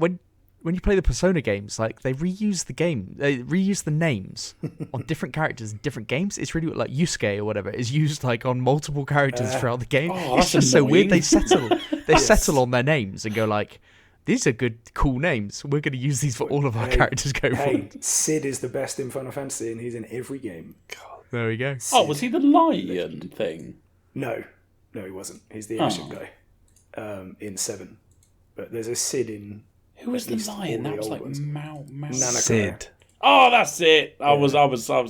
When you play the Persona games, like they reuse the names on different characters in different games. It's really like Yusuke or whatever is used like on multiple characters throughout the game. It's just so weird. They settle on their names and go like, these are good, cool names. We're going to use these for all of our characters going forward. Sid is the best in Final Fantasy, and he's in every game. God. There we go. Sid. Oh, was he the lion thing? No, he wasn't. He's the Asian guy in 7. But there's a Sid in. Who was the lion? That was like Mao. Sid. Oh, that's it. I was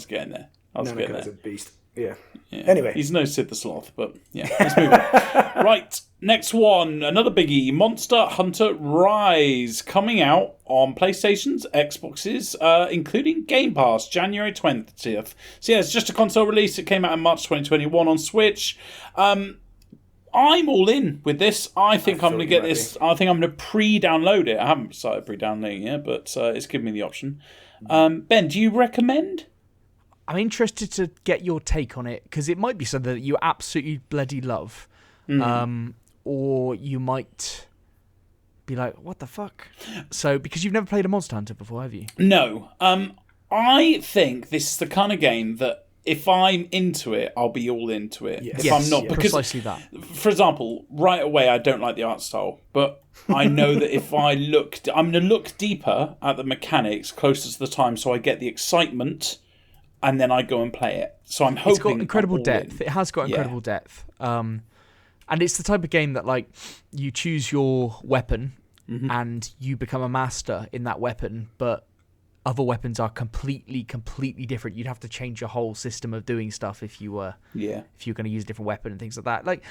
getting there. Nanaka's a beast. Yeah. Anyway, he's no Sid the Sloth, but yeah. Let's move on. Right, next one, another biggie: Monster Hunter Rise, coming out on PlayStations, Xboxes, including Game Pass, January 20th. So yeah, it's just a console release. It came out in March 2021 on Switch. I'm all in with this. I think I'm going to get this. I think I'm going to pre-download it. I haven't started pre-downloading it yet, but it's given me the option. Ben, do you recommend? I'm interested to get your take on it, because it might be something that you absolutely bloody love. Or you might be like, what the fuck? So, because you've never played a Monster Hunter before, have you? No. I think this is the kind of game that if I'm into it, I'll be all into it. Yes. If I'm not, because precisely that. for example, right away I don't like the art style, but I know that if I'm going to look deeper at the mechanics closer to the time, so I get the excitement, and then I go and play it. So I'm hoping It's got incredible I'm all depth. in. It has got incredible depth. And it's the type of game that, like, you choose your weapon and you become a master in that weapon, but other weapons are completely different. You'd have to change your whole system of doing stuff if you were going to use a different weapon and things like that. Like,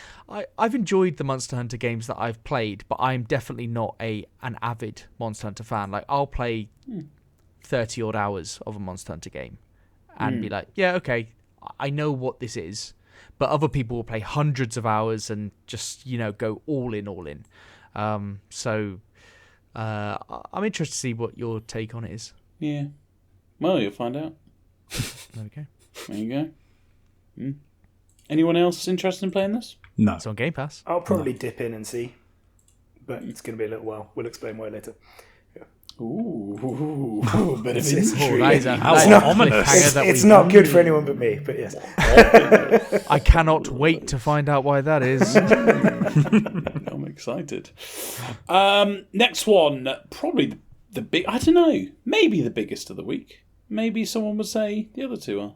I've enjoyed the Monster Hunter games that I've played, but I'm definitely not an avid Monster Hunter fan. Like, I'll play 30 odd hours of a Monster Hunter game and be like, yeah, okay, I know what this is. But other people will play hundreds of hours and just, go all in. So I'm interested to see what your take on it is. Yeah. Well, you'll find out. There we go. There you go. Anyone else interested in playing this? No. It's on Game Pass. I'll probably dip in and see, but it's going to be a little while. We'll explain why later. Ooh, bit of It's intrigue. It's not good for anyone but me, but yes. I cannot wait to find out why that is. I'm excited. Next one, probably the big. I don't know. Maybe the biggest of the week. Maybe someone would say the other two are.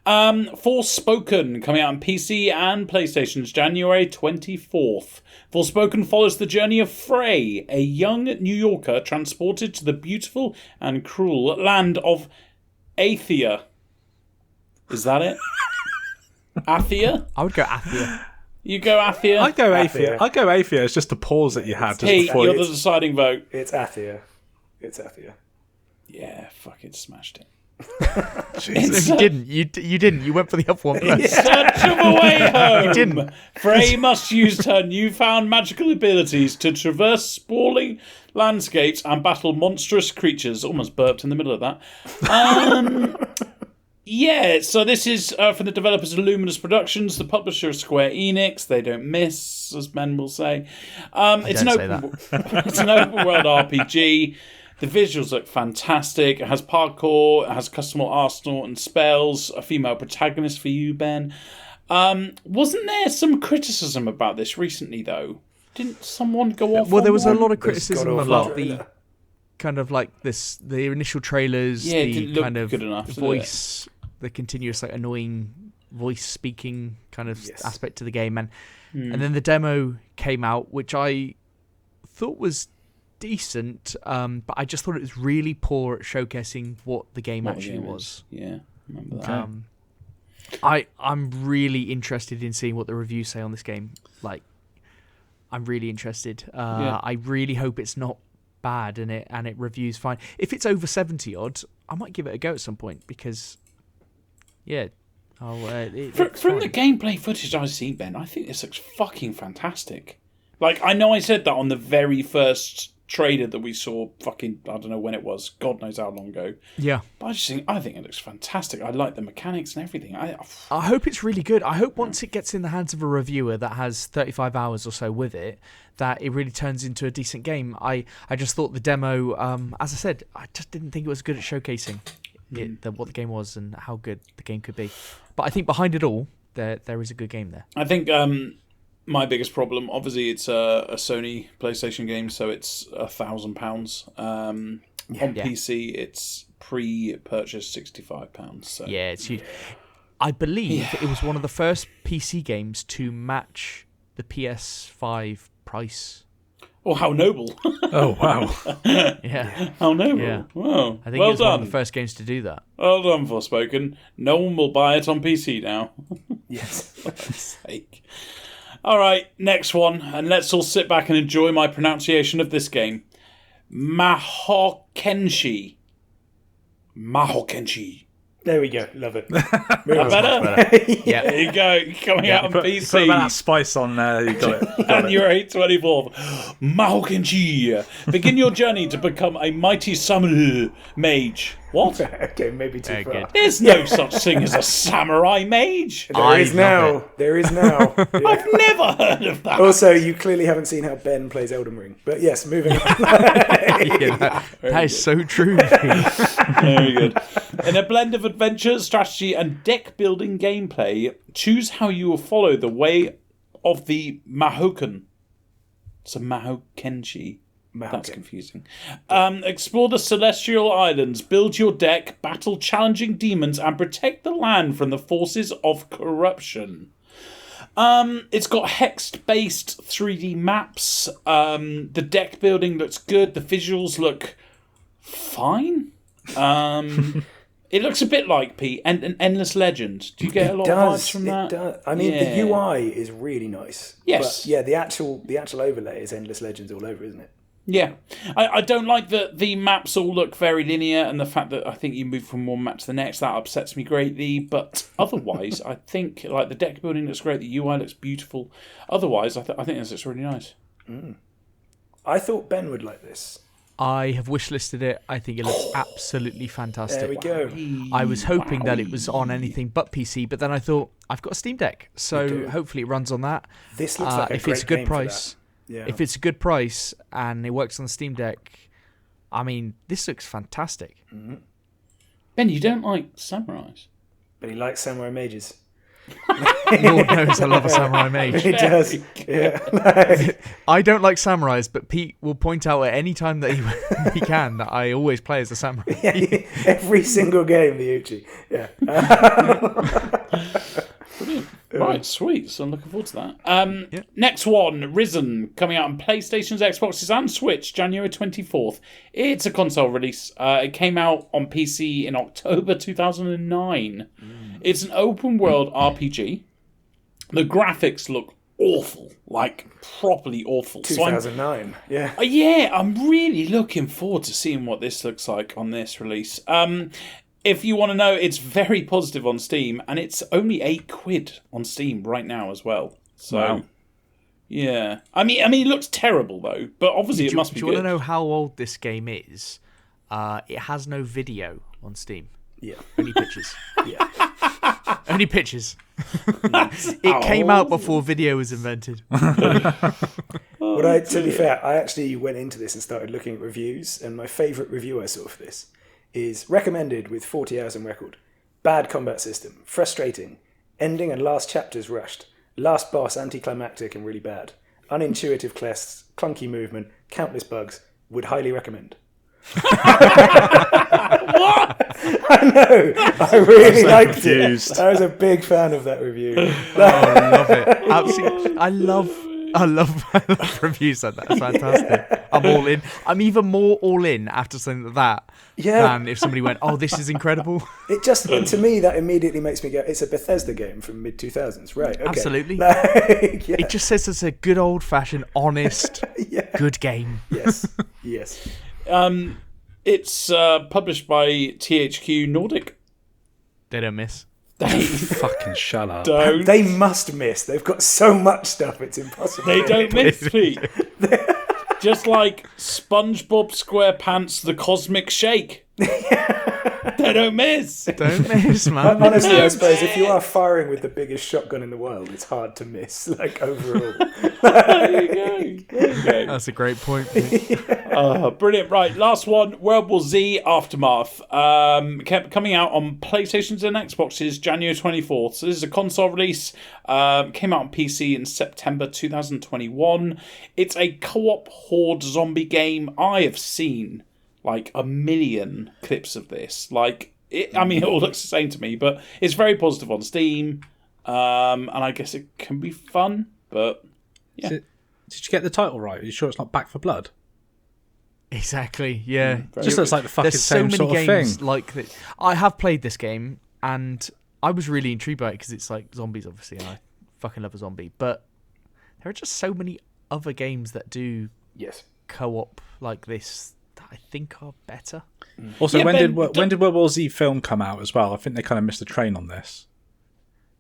Forspoken, coming out on PC and PlayStation's January 24th. Forspoken follows the journey of Frey, a young New Yorker transported to the beautiful and cruel land of Athia. Is that it? Athia? I would go Athia. You go Athia? I go Athia. I go Athia. It's just a pause that you had just Hey, before you're the deciding vote. It's Athia. Yeah, fuck it, smashed it. You didn't. You didn't. You went for the other one first. In search of a way home, You didn't. Frey must use her newfound magical abilities to traverse sprawling landscapes and battle monstrous creatures. Almost burped in the middle of that. Yeah, so this is from the developers of Luminous Productions, the publisher of Square Enix. They don't miss, as men will say. It's an open world RPG. The visuals look fantastic. It has parkour, it has custom arsenal and spells, a female protagonist for you, Ben. Wasn't there some criticism about this recently, though? Didn't someone go off? Well, there was a one? lot of criticism about the trailer. kind of like the initial trailers, Yeah, it the didn't look kind of good enough, did it? voice, the continuous like annoying voice speaking kind of aspect to the game, and then the demo came out, which I thought was decent, but I just thought it was really poor at showcasing what the game actually was. Yeah, remember that. I'm really interested in seeing what the reviews say on this game. Like, I'm really interested. I really hope it's not bad and it reviews fine. If it's over 70 odd, I might give it a go at some point because, yeah. From the gameplay footage I've seen, Ben, I think this looks fucking fantastic. Like, I know I said that on the very first trailer that we saw fucking, I don't know when it was, God knows how long ago. Yeah. But I think it looks fantastic. I like the mechanics and everything. I hope it's really good. I hope once it gets in the hands of a reviewer that has 35 hours or so with it, that it really turns into a decent game. I just thought the demo, as I said, I just didn't think it was good at showcasing what the game was and how good the game could be. But I think behind it all, there is a good game there. I think my biggest problem, obviously, it's a Sony PlayStation game, so it's £1,000. On PC, it's pre-purchase £65. So. Yeah, it's huge. I believe it was one of the first PC games to match the PS5 price. Oh, how noble! Oh, wow. Yeah. How noble. Yeah. Wow. I think Well it was done. one of the first games to do that. Well done, Forspoken. No one will buy it on PC now. Yes. For fuck's sake. All right, next one, and let's all sit back and enjoy my pronunciation of this game. Mahokenshi. There we go. Love it. Better? Yeah. There you go. Coming out on Put PC. about that spice on there. You got it. January 24th. Mahokenshi. Begin your journey to become a mighty samurai mage. What? Okay, maybe too far. good. There's no such thing as a samurai mage. There is now. love There is now. Yeah. I've never heard of that. Also, you clearly haven't seen how Ben plays Elden Ring. But yes, moving on. That is so true. Very good. In a blend of adventure, strategy, and deck-building gameplay, choose how you will follow the way of the Mahokan. It's a Mahokenshi. That's confusing. Explore the Celestial Islands, build your deck, battle challenging demons, and protect the land from the forces of corruption. It's got hex-based 3D maps. The deck building looks good. The visuals look fine. It looks a bit like Pete and an Endless Legend. Do you get a lot of vibes from that? It does. I mean, the UI is really nice. Yes. But yeah, the actual overlay is Endless Legends all over, isn't it? Yeah. I don't like that the maps all look very linear, and the fact that I think you move from one map to the next, that upsets me greatly. But otherwise, I think like the deck building looks great, the UI looks beautiful. Otherwise, I think this looks really nice. I thought Ben would like this. I have wishlisted it. I think it looks absolutely fantastic. There we go. I was hoping that it was on anything but PC, but then I thought, I've got a Steam Deck, so hopefully it runs on that. This looks like a if great it's a good game for price. that. Yeah. If it's a good price and it works on the Steam Deck, I mean, this looks fantastic. Ben, you don't like samurais? But he likes samurai mages. Lord knows I love a samurai mage. He does. Yeah. I don't like samurais, but Pete will point out at any time that he can that I always play as a samurai. Every single game, the Uchi. Yeah. Brilliant. Right, sweet. So I'm looking forward to that. Next one, Risen, coming out on PlayStations, Xboxes, and Switch, January 24th. It's a console release. It came out on PC in October 2009. It's an open-world RPG. The graphics look awful, like properly awful. 2009, yeah. I'm really looking forward to seeing what this looks like on this release. If you want to know, it's very positive on Steam, and it's only £8 on Steam right now as well. So, yeah. I mean, it looks terrible though, but obviously it must be good. Do you want to know how old this game is? It has no video on Steam. Yeah. Only pictures. Yeah. Only pictures. It came out before video was invented. To be fair, I actually went into this and started looking at reviews, and my favourite review I saw for this is recommended with 40 hours on record. Bad combat system, frustrating, ending and last chapters rushed, last boss anticlimactic and really bad, unintuitive quests, clunky movement, countless bugs, would highly recommend. What? I know, I really liked it. I was a big fan of that review. I love it. Absolutely, I love reviews like that. It's fantastic. I'm all in. I'm even more all in after something like that than if somebody went, "Oh, this is incredible." It just, to me, that immediately makes me go, "It's a Bethesda game from mid 2000s, right?" Okay. Absolutely. It just says it's a good old fashioned, honest, good game. Yes. It's published by THQ Nordic. They don't miss. They fucking shut up. Don't. They must miss. They've got so much stuff, it's impossible. They don't miss, Pete. Just like SpongeBob SquarePants, The Cosmic Shake. They don't miss. Don't miss, man. Honestly, I suppose if you are firing with the biggest shotgun in the world, it's hard to miss, like, overall. There you go. That's a great point. Brilliant. Right, last one, World War Z Aftermath. Kept coming out on PlayStations and Xboxes January 24th. So this is a console release. Came out on PC in September 2021. It's a co-op horde zombie game. I have seen like a million clips of this. It all looks the same to me, but it's very positive on Steam. And I guess it can be fun, but yeah. Did you get the title right? Are you sure it's not Back for Blood? Exactly, yeah. Just looks like the fucking same sort of thing. Like that. I have played this game, and I was really intrigued by it because it's like zombies, obviously, and I fucking love a zombie. But there are just so many other games that do co-op like this that I think are better. Also, when did World War Z film come out as well? I think they kind of missed the train on this.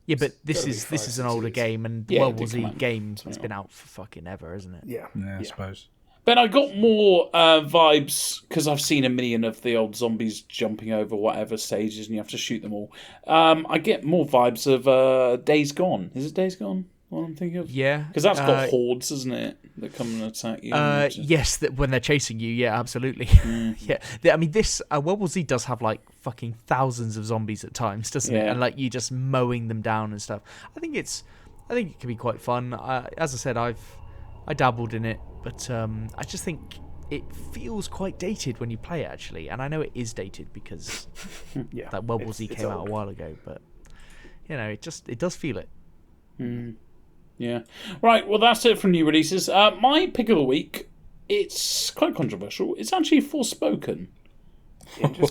Yeah, but this is an older game, and World War Z games has been out for fucking ever, isn't it? Yeah, I suppose. Ben, I got more vibes because I've seen a million of the old zombies jumping over whatever stages and you have to shoot them all. I get more vibes of Days Gone. Is it Days Gone? What I'm thinking of? Yeah. Because that's got hordes, isn't it? That come and attack you. Yes, when they're chasing you, yeah, absolutely. Yeah. I mean, this World War Z does have like fucking thousands of zombies at times, doesn't it? And like you just mowing them down and stuff. I think it can be quite fun. As I said, I dabbled in it, but I just think it feels quite dated when you play it, actually. And I know it is dated because that World War Z came out a while ago, but it does feel it. Yeah. Right, well, that's it for new releases. My pick of the week, it's quite controversial. It's actually Forspoken.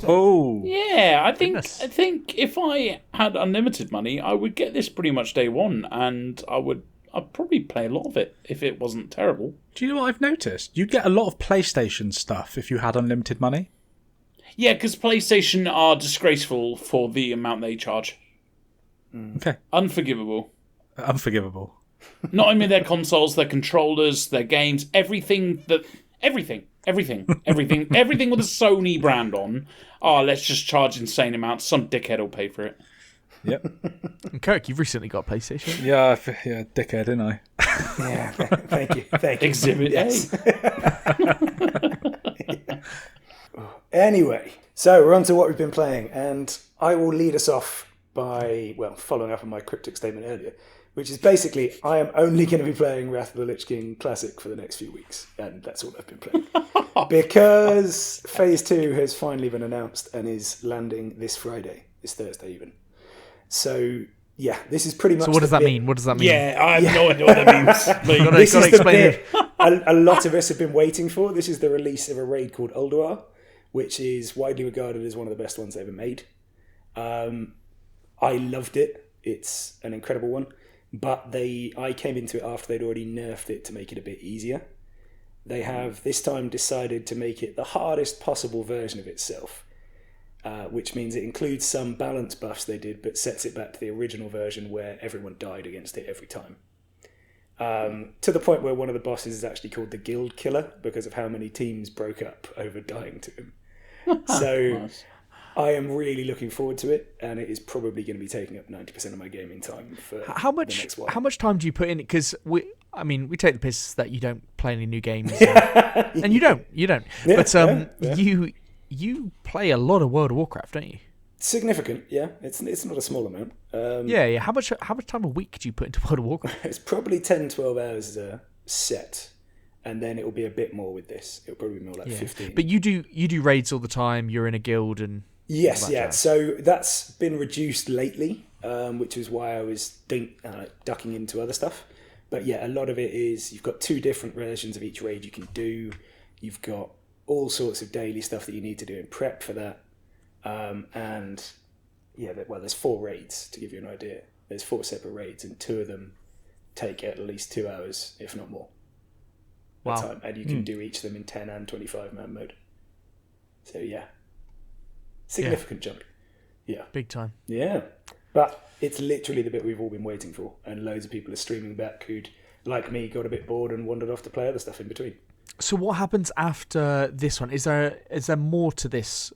Oh. Yeah, I think if I had unlimited money, I would get this pretty much day one, and I'd probably play a lot of it if it wasn't terrible. Do you know what I've noticed? You'd get a lot of PlayStation stuff if you had unlimited money. Yeah, because PlayStation are disgraceful for the amount they charge. Okay. Unforgivable. Not only their consoles, their controllers, their games, everything with a Sony brand on. Oh, let's just charge insane amounts. Some dickhead will pay for it. Yep. And Kirk, you've recently got a PlayStation. Yeah, dickhead, didn't I? Yeah, thank you. Exhibit A. Anyway, so we're on to what we've been playing, and I will lead us off by, following up on my cryptic statement earlier, which is basically I am only going to be playing Wrath of the Lich King Classic for the next few weeks, and that's all I've been playing. Because Phase 2 has finally been announced and is landing this Thursday even. So, yeah, this is pretty much... So what does that mean? Yeah, I have no idea what that means. You've got to explain it. A lot of us have been waiting for. This is the release of a raid called Ulduar, which is widely regarded as one of the best ones ever made. I loved it. It's an incredible one. But I came into it after they'd already nerfed it to make it a bit easier. They have this time decided to make it the hardest possible version of itself, which means it includes some balance buffs they did, but sets it back to the original version where everyone died against it every time. To the point where one of the bosses is actually called the Guild Killer because of how many teams broke up over dying to him. So... Nice. I am really looking forward to it, and it is probably going to be taking up 90% of my gaming time for the next while. How much time do you put in it? Because we take the piss that you don't play any new games, and you don't. Yeah, but you play a lot of World of Warcraft, don't you? Significant, yeah. It's not a small amount. Yeah. How much time a week do you put into World of Warcraft? It's probably 10-12 hours a set. And then it will be a bit more with this. It'll probably be more like 15. But you do raids all the time. You're in a guild and yes, yeah. So that's been reduced lately, which is why I was ducking into other stuff. But yeah, a lot of it is you've got 2 different versions of each raid you can do. You've got all sorts of daily stuff that you need to do in prep for that. And yeah, there's 4 raids to give you an idea. There's 4 separate raids, and 2 of them take at least 2 hours, if not more. Wow. Time, and you can do each of them in 10 and 25 man mode. So yeah, significant jump. Yeah, big time. Yeah, but it's literally the bit we've all been waiting for, and loads of people are streaming back who'd, like me, got a bit bored and wandered off to play other stuff in between. So what happens after this one? Is there more to this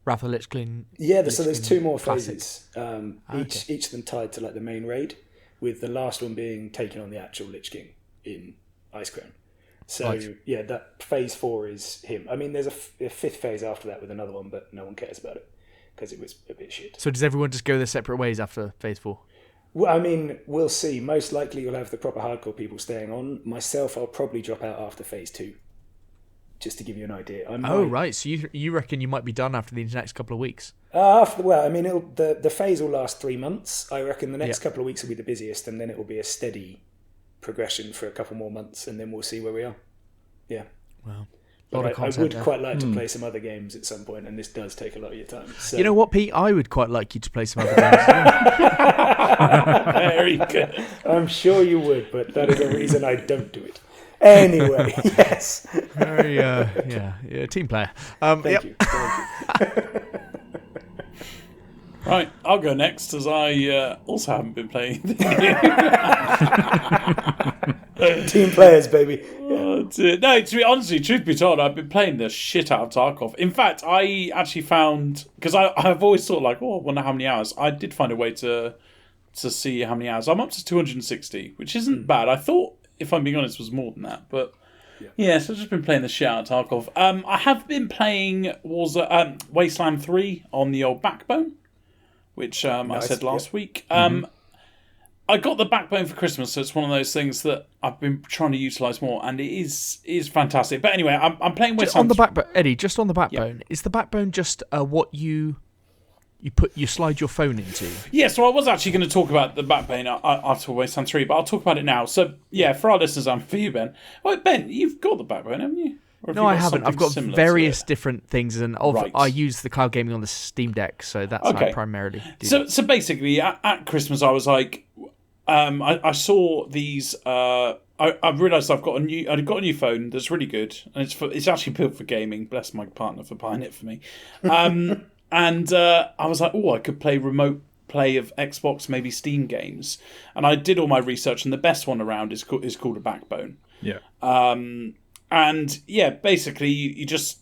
Wrath of the Lich King? Yeah, so there's 2 more phases. Each of them tied to like the main raid, with the last one being taking on the actual Lich King in Icecrown. So, yeah, that phase 4 is him. I mean, there's a 5th phase after that with another one, but no one cares about it because it was a bit shit. So does everyone just go their separate ways after phase 4? Well, I mean, we'll see. Most likely you'll have the proper hardcore people staying on. Myself, I'll probably drop out after phase 2, just to give you an idea. Right. So you reckon you might be done after the next couple of weeks? The phase will last 3 months. I reckon the next couple of weeks will be the busiest, and then it will be a steady progression for a couple more months, and then we'll see where we are. Yeah. Wow. I would quite like to play some other games at some point, and this does take a lot of your time. So. You know what, Pete? I would quite like you to play some other games as well. Very good. I'm sure you would, but that is a reason I don't do it. Anyway, yes. Very, team player. Thank you. Right, I'll go next, as I also haven't been playing. Team players, baby. Honestly, truth be told, I've been playing the shit out of Tarkov. In fact, I actually found, because I've always thought like, I wonder how many hours. I did find a way to to see how many hours. I'm up to 260, which isn't bad. I thought, if I'm being honest, it was more than that. But yeah, so I've just been playing the shit out of Tarkov. I have been playing Wasteland 3 on the old Backbone, which I said last week. I got the Backbone for Christmas, so it's one of those things that I've been trying to utilise more, and it is fantastic. But anyway, I'm playing Wasteland on the Backbone, Eddie. Just on the Backbone, is the Backbone just what you slide your phone into? Yeah, so I was actually going to talk about the Backbone after Wasteland 3, but I'll talk about it now. So yeah, for our listeners, and for you, Ben. Well, Ben, you've got the Backbone, haven't you? No, I haven't. I've got various different things, and I use the cloud gaming on the Steam Deck, so that's how I primarily do. So basically, at Christmas, I was like, I saw these. I realised I got a new phone that's really good, and it's actually built for gaming. Bless my partner for buying it for me. And I was like, I could play remote play of Xbox, maybe Steam games. And I did all my research, and the best one around is called a Backbone. Yeah. And yeah, basically, it's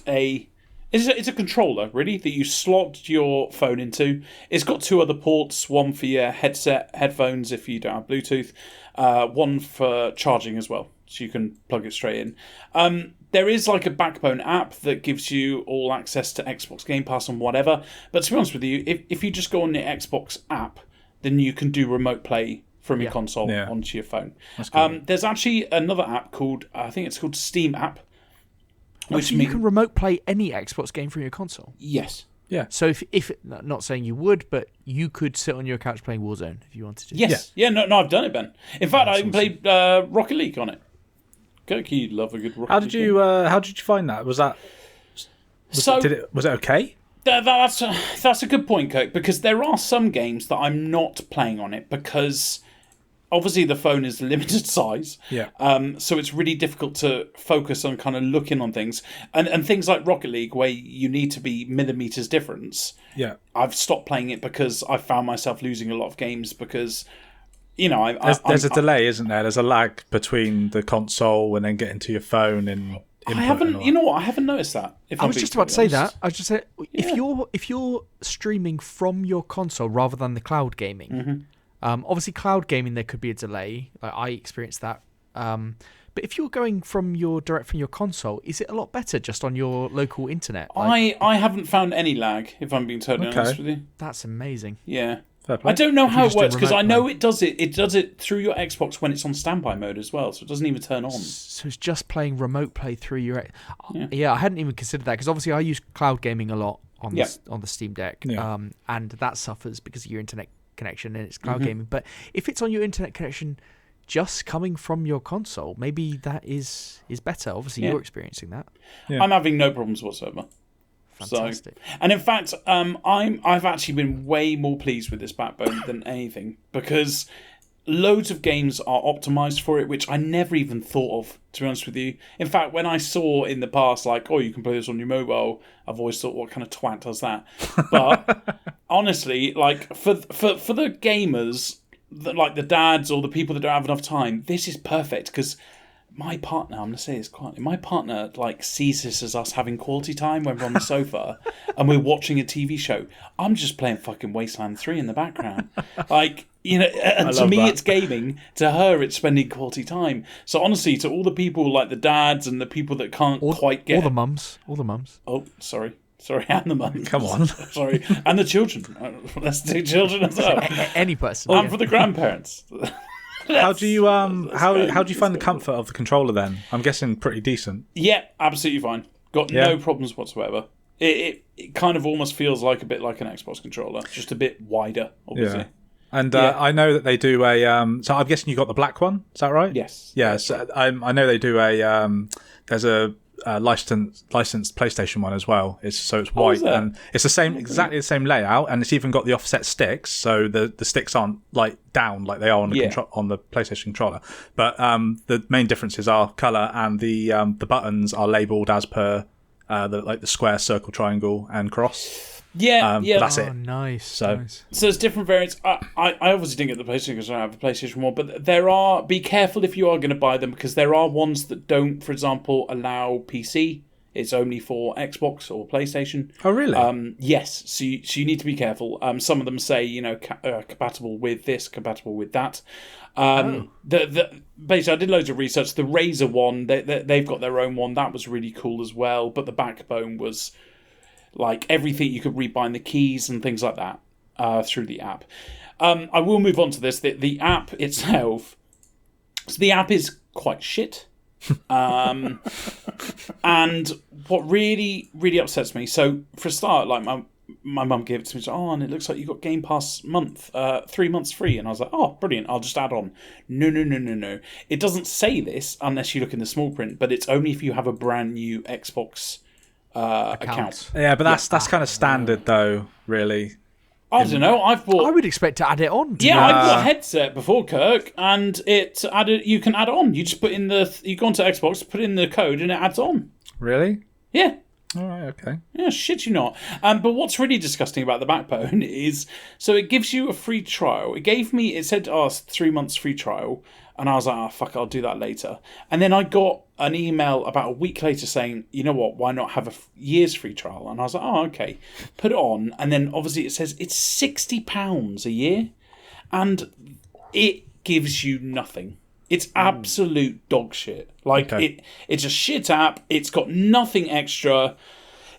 a controller, really, that you slot your phone into. It's got two other ports, one for your headphones if you don't have Bluetooth, one for charging as well, so you can plug it straight in. There is like a Backbone app that gives you all access to Xbox Game Pass and whatever, but to be honest with you, if you just go on the Xbox app, then you can do remote play from your console onto your phone. There's actually another app called, I think it's called Steam app. Which you can remote play any Xbox game from your console? Yes. Yeah. So if not saying you would, but you could sit on your couch playing Warzone if you wanted to. Yes. Yeah, no, I've done it, Ben. In fact, I even played Rocket League on it. You'd love a good Rocket League. How did you find that? Was it okay? That's a good point, Kirk, because there are some games that I'm not playing on it because obviously the phone is limited size. Yeah. So it's really difficult to focus on kind of looking on things. And things like Rocket League, where you need to be millimeters difference. Yeah. I've stopped playing it because I found myself losing a lot of games because, there's a delay, isn't there? There's a lag between the console and then getting to your phone and I haven't. You know what? I haven't noticed that. I was just about to say that. I was just saying, if you're streaming from your console rather than the cloud gaming, obviously cloud gaming there could be a delay. I experienced that. But if you're going direct from your console, is it a lot better just on your local internet? I haven't found any lag. If I'm being totally honest with you, that's amazing. Yeah. I don't know how it works because I know it does it. It does it through your Xbox when it's on standby mode as well, so it doesn't even turn on. So it's just playing remote play through your. Yeah, I hadn't even considered that because obviously I use cloud gaming a lot on the Steam Deck, and that suffers because of your internet connection and it's cloud gaming. But if it's on your internet connection, just coming from your console, maybe that is better. Obviously, you're experiencing that. Yeah. I'm having no problems whatsoever. Fantastic. And in fact, I've actually been way more pleased with this Backbone than anything because loads of games are optimized for it, which I never even thought of, to be honest with you. In fact, when I saw in the past, like, you can play this on your mobile, I've always thought, what kind of twat does that? But honestly, like, for the gamers, like the dads or the people that don't have enough time, this is perfect because my partner, I'm going to say this quietly, my partner like sees this as us having quality time when we're on the sofa and we're watching a TV show. I'm just playing fucking Wasteland 3 in the background. Like, and to me it's gaming, to her it's spending quality time. So honestly, to all the people like the dads and the people that can't quite get... All the mums. Oh, sorry, and the mums. Come on. Sorry, and the children. Let's do children as well. Any person. And for the grandparents. How do you find the comfort of the controller then? I'm guessing pretty decent. Yeah, absolutely fine. Got no problems whatsoever. It kind of almost feels like a bit like an Xbox controller, just a bit wider, obviously. Yeah. And I know that they do a. So I'm guessing you got the black one. Is that right? Yes. Yeah. So I know they do a. There's a licensed PlayStation one as well. It's white and it's exactly the same layout, and it's even got the offset sticks, so the sticks aren't like down like they are on the on the PlayStation controller. But the main differences are color, and the buttons are labeled as per the square, circle, triangle, and cross. Yeah. That's it. Nice. So there's different variants. I obviously didn't get the PlayStation because I don't have a PlayStation 1, but be careful if you are going to buy them because there are ones that don't, for example, allow PC It's only for Xbox or PlayStation. Oh, really? Yes. So you need to be careful. Some of them say, compatible with this, compatible with that. Basically, I did loads of research. The Razer one, they've got their own one. That was really cool as well. But the Backbone was like everything you could rebind the keys and things like that through the app. I will move on to this. The app itself. So the app is quite shit. And what really, really upsets me. So for a start, like my mum gave it to me. She's like, and it looks like you got Game Pass 3 months free. And I was like, oh, brilliant! I'll just add on. No. It doesn't say this unless you look in the small print. But it's only if you have a brand new Xbox account. Yeah, but that's kind of standard though, really. I don't know. I would expect to add it on. Yeah, I bought a headset before, Kirk, and it added. You can add on. You just put in you go onto Xbox, put in the code, and it adds on. Really? Yeah. All right. Okay. Yeah, shit you not. But what's really disgusting about the Backbone is, so it gives you a free trial. It said, 3 months free trial, and I was like, fuck, I'll do that later. And then I got an email about a week later saying, you know what, why not have a year's free trial? And I was like, okay, put it on. And then obviously it says it's £60 a year, and it gives you nothing. It's absolute dog shit. Like, it's a shit app. It's got nothing extra.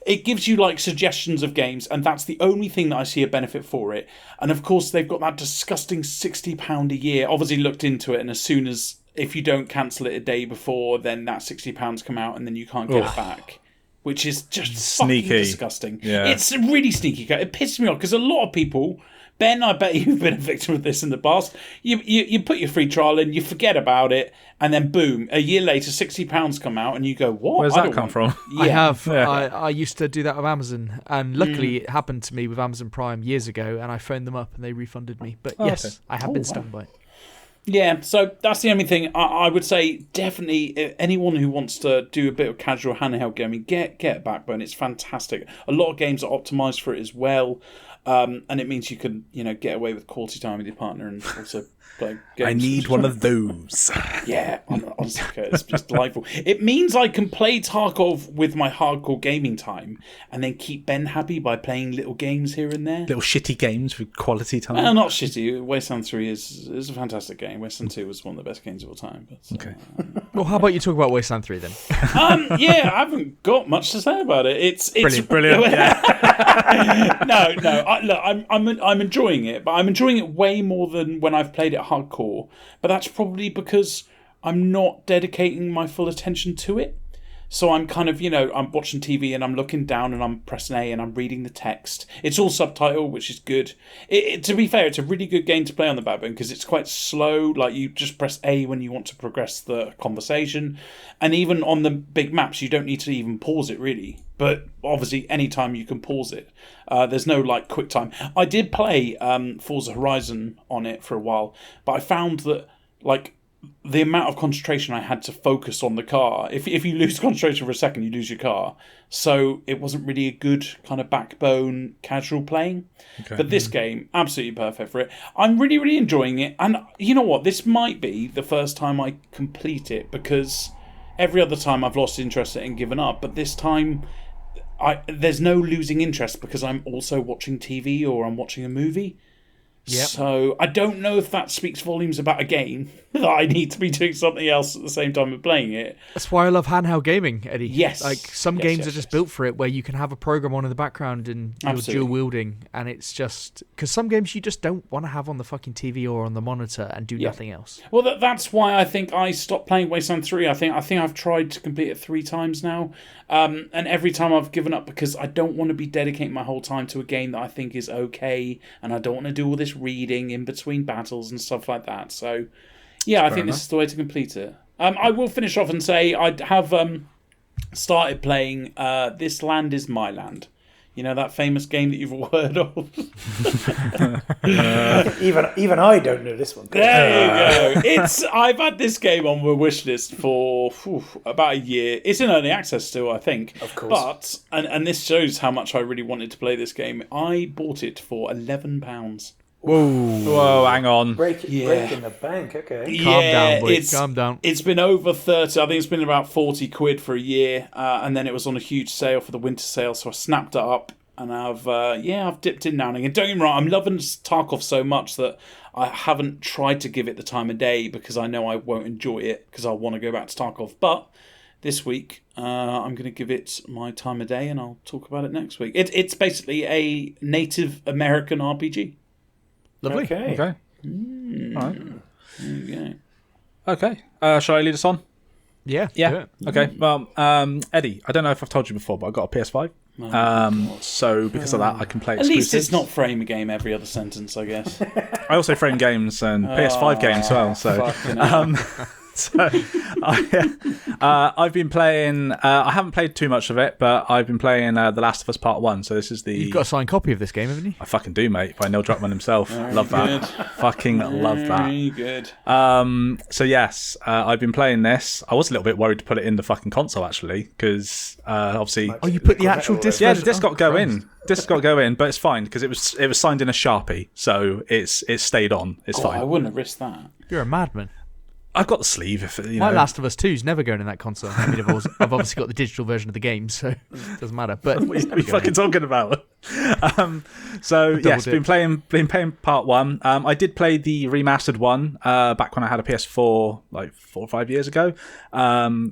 It gives you, like, suggestions of games, and that's the only thing that I see a benefit for it. And, of course, they've got that disgusting £60 a year. Obviously looked into it, and as soon as, if you don't cancel it a day before, then that £60 come out, and then you can't get it back. Which is just sneaky. Fucking disgusting. Yeah. It's really sneaky. It pisses me off, because a lot of people... Ben, I bet you've been a victim of this in the past. You put your free trial in, you forget about it, and then boom, a year later, £60 come out, and you go, what? Where's that come from? Yeah. I have. Yeah. I used to do that with Amazon, and luckily it happened to me with Amazon Prime years ago, and I phoned them up and they refunded me. But yes, I have been stung by it. Yeah, so that's the only thing I would say. Definitely, anyone who wants to do a bit of casual handheld gaming, get a Backbone. It's fantastic. A lot of games are optimized for it as well. And it means you can, get away with quality time with your partner and also play games. I need one of those. Yeah, honestly, it's just delightful. It means I can play Tarkov with my hardcore gaming time and then keep Ben happy by playing little games here and there. Little shitty games with quality time? Well, not shitty. Wasteland 3 is a fantastic game. Wasteland 2 was one of the best games of all time. But, okay. Well, how about you talk about Wasteland 3 then? Yeah, I haven't got much to say about it. It's brilliant. Yeah. No. I'm enjoying it, but I'm enjoying it way more than when I've played it hardcore. But that's probably because I'm not dedicating my full attention to it. So I'm kind of, I'm watching TV and I'm looking down and I'm pressing A and I'm reading the text. It's all subtitle, which is good. To be fair, it's a really good game to play on the Backbone because it's quite slow. Like, you just press A when you want to progress the conversation. And even on the big maps, you don't need to even pause it, really. But obviously, anytime you can pause it. There's no, quick time. I did play Forza Horizon on it for a while, but I found that, the amount of concentration I had to focus on the car. If you lose concentration for a second, you lose your car. So it wasn't really a good kind of Backbone casual playing. Okay. But this game, absolutely perfect for it. I'm really, really enjoying it. And you know what? This might be the first time I complete it because every other time I've lost interest and given up. But this time, there's no losing interest because I'm also watching TV or I'm watching a movie. Yep. So I don't know if that speaks volumes about a game that I need to be doing something else at the same time of playing it. That's why I love handheld gaming, Eddie. Yes. Some games are just built for it where you can have a program on in the background and you're dual wielding, and it's just because some games you just don't want to have on the fucking TV or on the monitor and do nothing else. Well, that's why I think I stopped playing Wasteland 3. I think I've tried to complete it 3 times now, and every time I've given up because I don't want to be dedicating my whole time to a game that I think is okay, and I don't want to do all this reading in between battles and stuff like that. So I think this is the way to complete it. I will finish off and say I have started playing This Land Is My Land. You know, that famous game that you've all heard of. Even I don't know this one. There you go. I've had this game on my wish list for about a year. It's in early access still, I think. Of course. But and this shows how much I really wanted to play this game. I bought it for £11. Whoa, hang on. Breaking the bank. Okay. Calm down, boy. Calm down. It's been over 30. I think it's been about 40 quid for a year, and then it was on a huge sale for the winter sale, so I snapped it up, and I've dipped in now and again. Don't get me wrong, I'm loving Tarkov so much that I haven't tried to give it the time of day because I know I won't enjoy it because I want to go back to Tarkov. But this week, I'm going to give it my time of day, and I'll talk about it next week. It's basically a Native American RPG. Lovely. Okay. All right. There you go. Okay. Shall I lead us on? Yeah. Yeah. Okay. Well, Eddie, I don't know if I've told you before, but I got a PS5. So because of that, I can play At exclusives. least it's not frame a game every other sentence, I guess. I also frame games and PS5 games as well. So, I've been playing. I haven't played too much of it, but I've been playing The Last of Us Part 1. So this is the. You've got a signed copy of this game, haven't you? I fucking do, mate. By Neil Druckmann himself. Love that. Fucking love that. Very good. So yes, I've been playing this. I was a little bit worried to put it in the fucking console actually, because obviously. Oh, you put the actual disc. Yeah, the disc got to go in. Disc got to go in, but it's fine because it was signed in a Sharpie, so it stayed on. It's fine. I wouldn't have risked that. You're a madman. I've got the sleeve. If you My know. Last of Us 2 is never going in that console. I mean, I've obviously got the digital version of the game, so it doesn't matter. But What are you fucking talking about? So yes, been playing part 1. I did play the remastered one back when I had a PS4 like 4 or 5 years ago,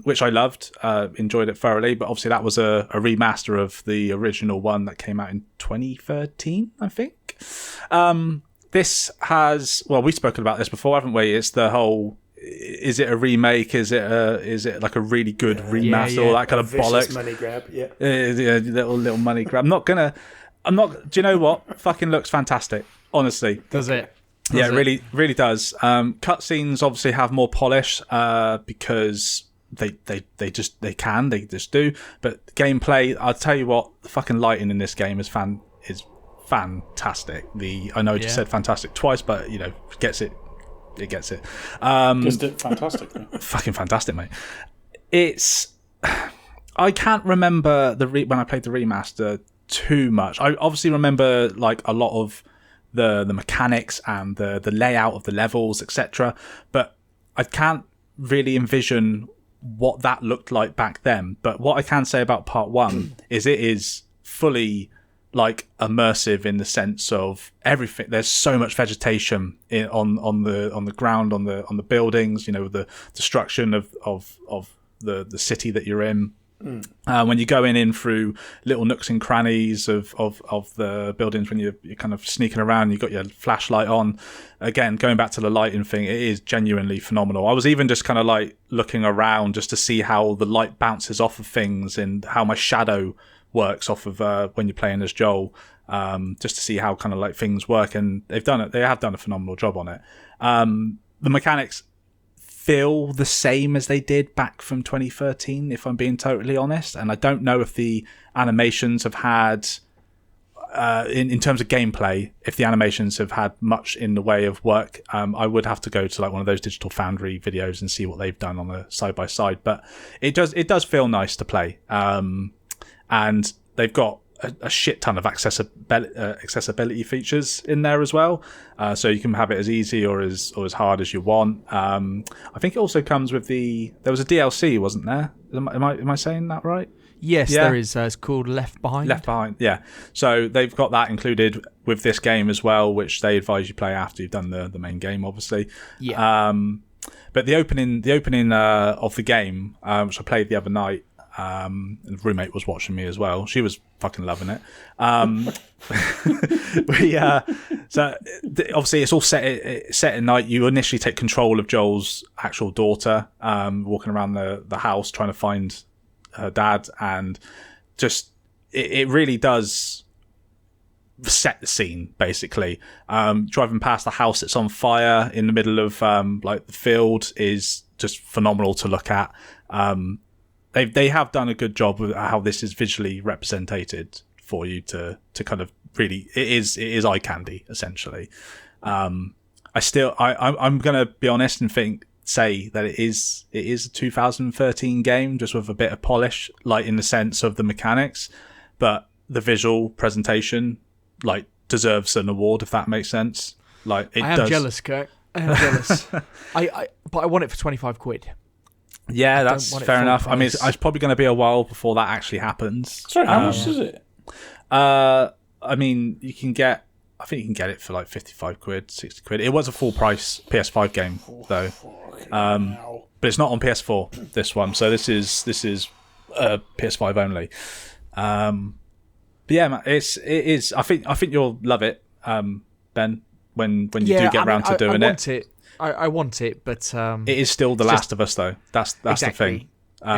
which I loved, enjoyed it thoroughly. But obviously that was a remaster of the original one that came out in 2013, I think. This has we've spoken about this before, haven't we? It's the whole. Is it a remake? Is it like a really good remaster? All that kind of bollocks. Money grab, yeah. Little money grab. I'm not. Do you know what? Fucking looks fantastic. Honestly, does it? Yeah, it really does. Cutscenes obviously have more polish because they just do. But gameplay, I'll tell you what, the fucking lighting in this game is fantastic. I know I just said fantastic twice, but gets it. It gets it. Just did fantastically. Fucking fantastic, mate. I can't remember when I played the remaster too much. I obviously remember like a lot of the mechanics and the layout of the levels, etc. But I can't really envision what that looked like back then. But what I can say about part 1 is it is fully like immersive in the sense of everything. There's so much vegetation on the ground, on the buildings. The destruction of the city that you're in. When you go in through little nooks and crannies of the buildings, when you're kind of sneaking around, you've got your flashlight on. Again, going back to the lighting thing, it is genuinely phenomenal. I was even just kind of like looking around just to see how the light bounces off of things and how my shadow works off of when you're playing as Joel, just to see how kind of like things work, and they have done a phenomenal job on it. The mechanics feel the same as they did back from 2013, if I'm being totally honest, and I don't know if the animations have had in terms of gameplay, if the animations have had much in the way of work. I would have to go to like one of those Digital Foundry videos and see what they've done on the side by side, but it does feel nice to play. And they've got a shit ton of accessibility features in there as well, so you can have it as easy or as hard as you want. I think it also comes with there was a DLC, wasn't there? Am I saying that right? Yes, there is. It's called Left Behind. Left Behind, yeah. So they've got that included with this game as well, which they advise you play after you've done the main game, obviously. Yeah. But the opening of the game, which I played the other night. The roommate was watching me as well. She was fucking loving it. So obviously it's all set at night. You initially take control of Joel's actual daughter, walking around the house trying to find her dad, and just it really does set the scene basically. Driving past the house that's on fire in the middle of like the field is just phenomenal to look at. They have done a good job with how this is visually represented for you to kind of really, it is eye candy essentially. I'm gonna be honest and say that it is a 2013 game, just with a bit of polish, like in the sense of the mechanics, but the visual presentation like deserves an award, if that makes sense. Like it I am does. jealous, Kirk. I am jealous. But I want it for £25. Yeah, that's want it fair full enough. I mean, price. it's probably going to be a while before that actually happens. Sorry, how much is it? I mean, I think you can get it for like 55 quid, 60 quid. It was a full price PS5 game though. But it's not on PS4, this one. So this is PS5 only. But yeah, man, it is. I think you'll love it, Ben, when you do get around to doing I want it. I want it, but it is still The Last of Us though. That's exactly, the thing.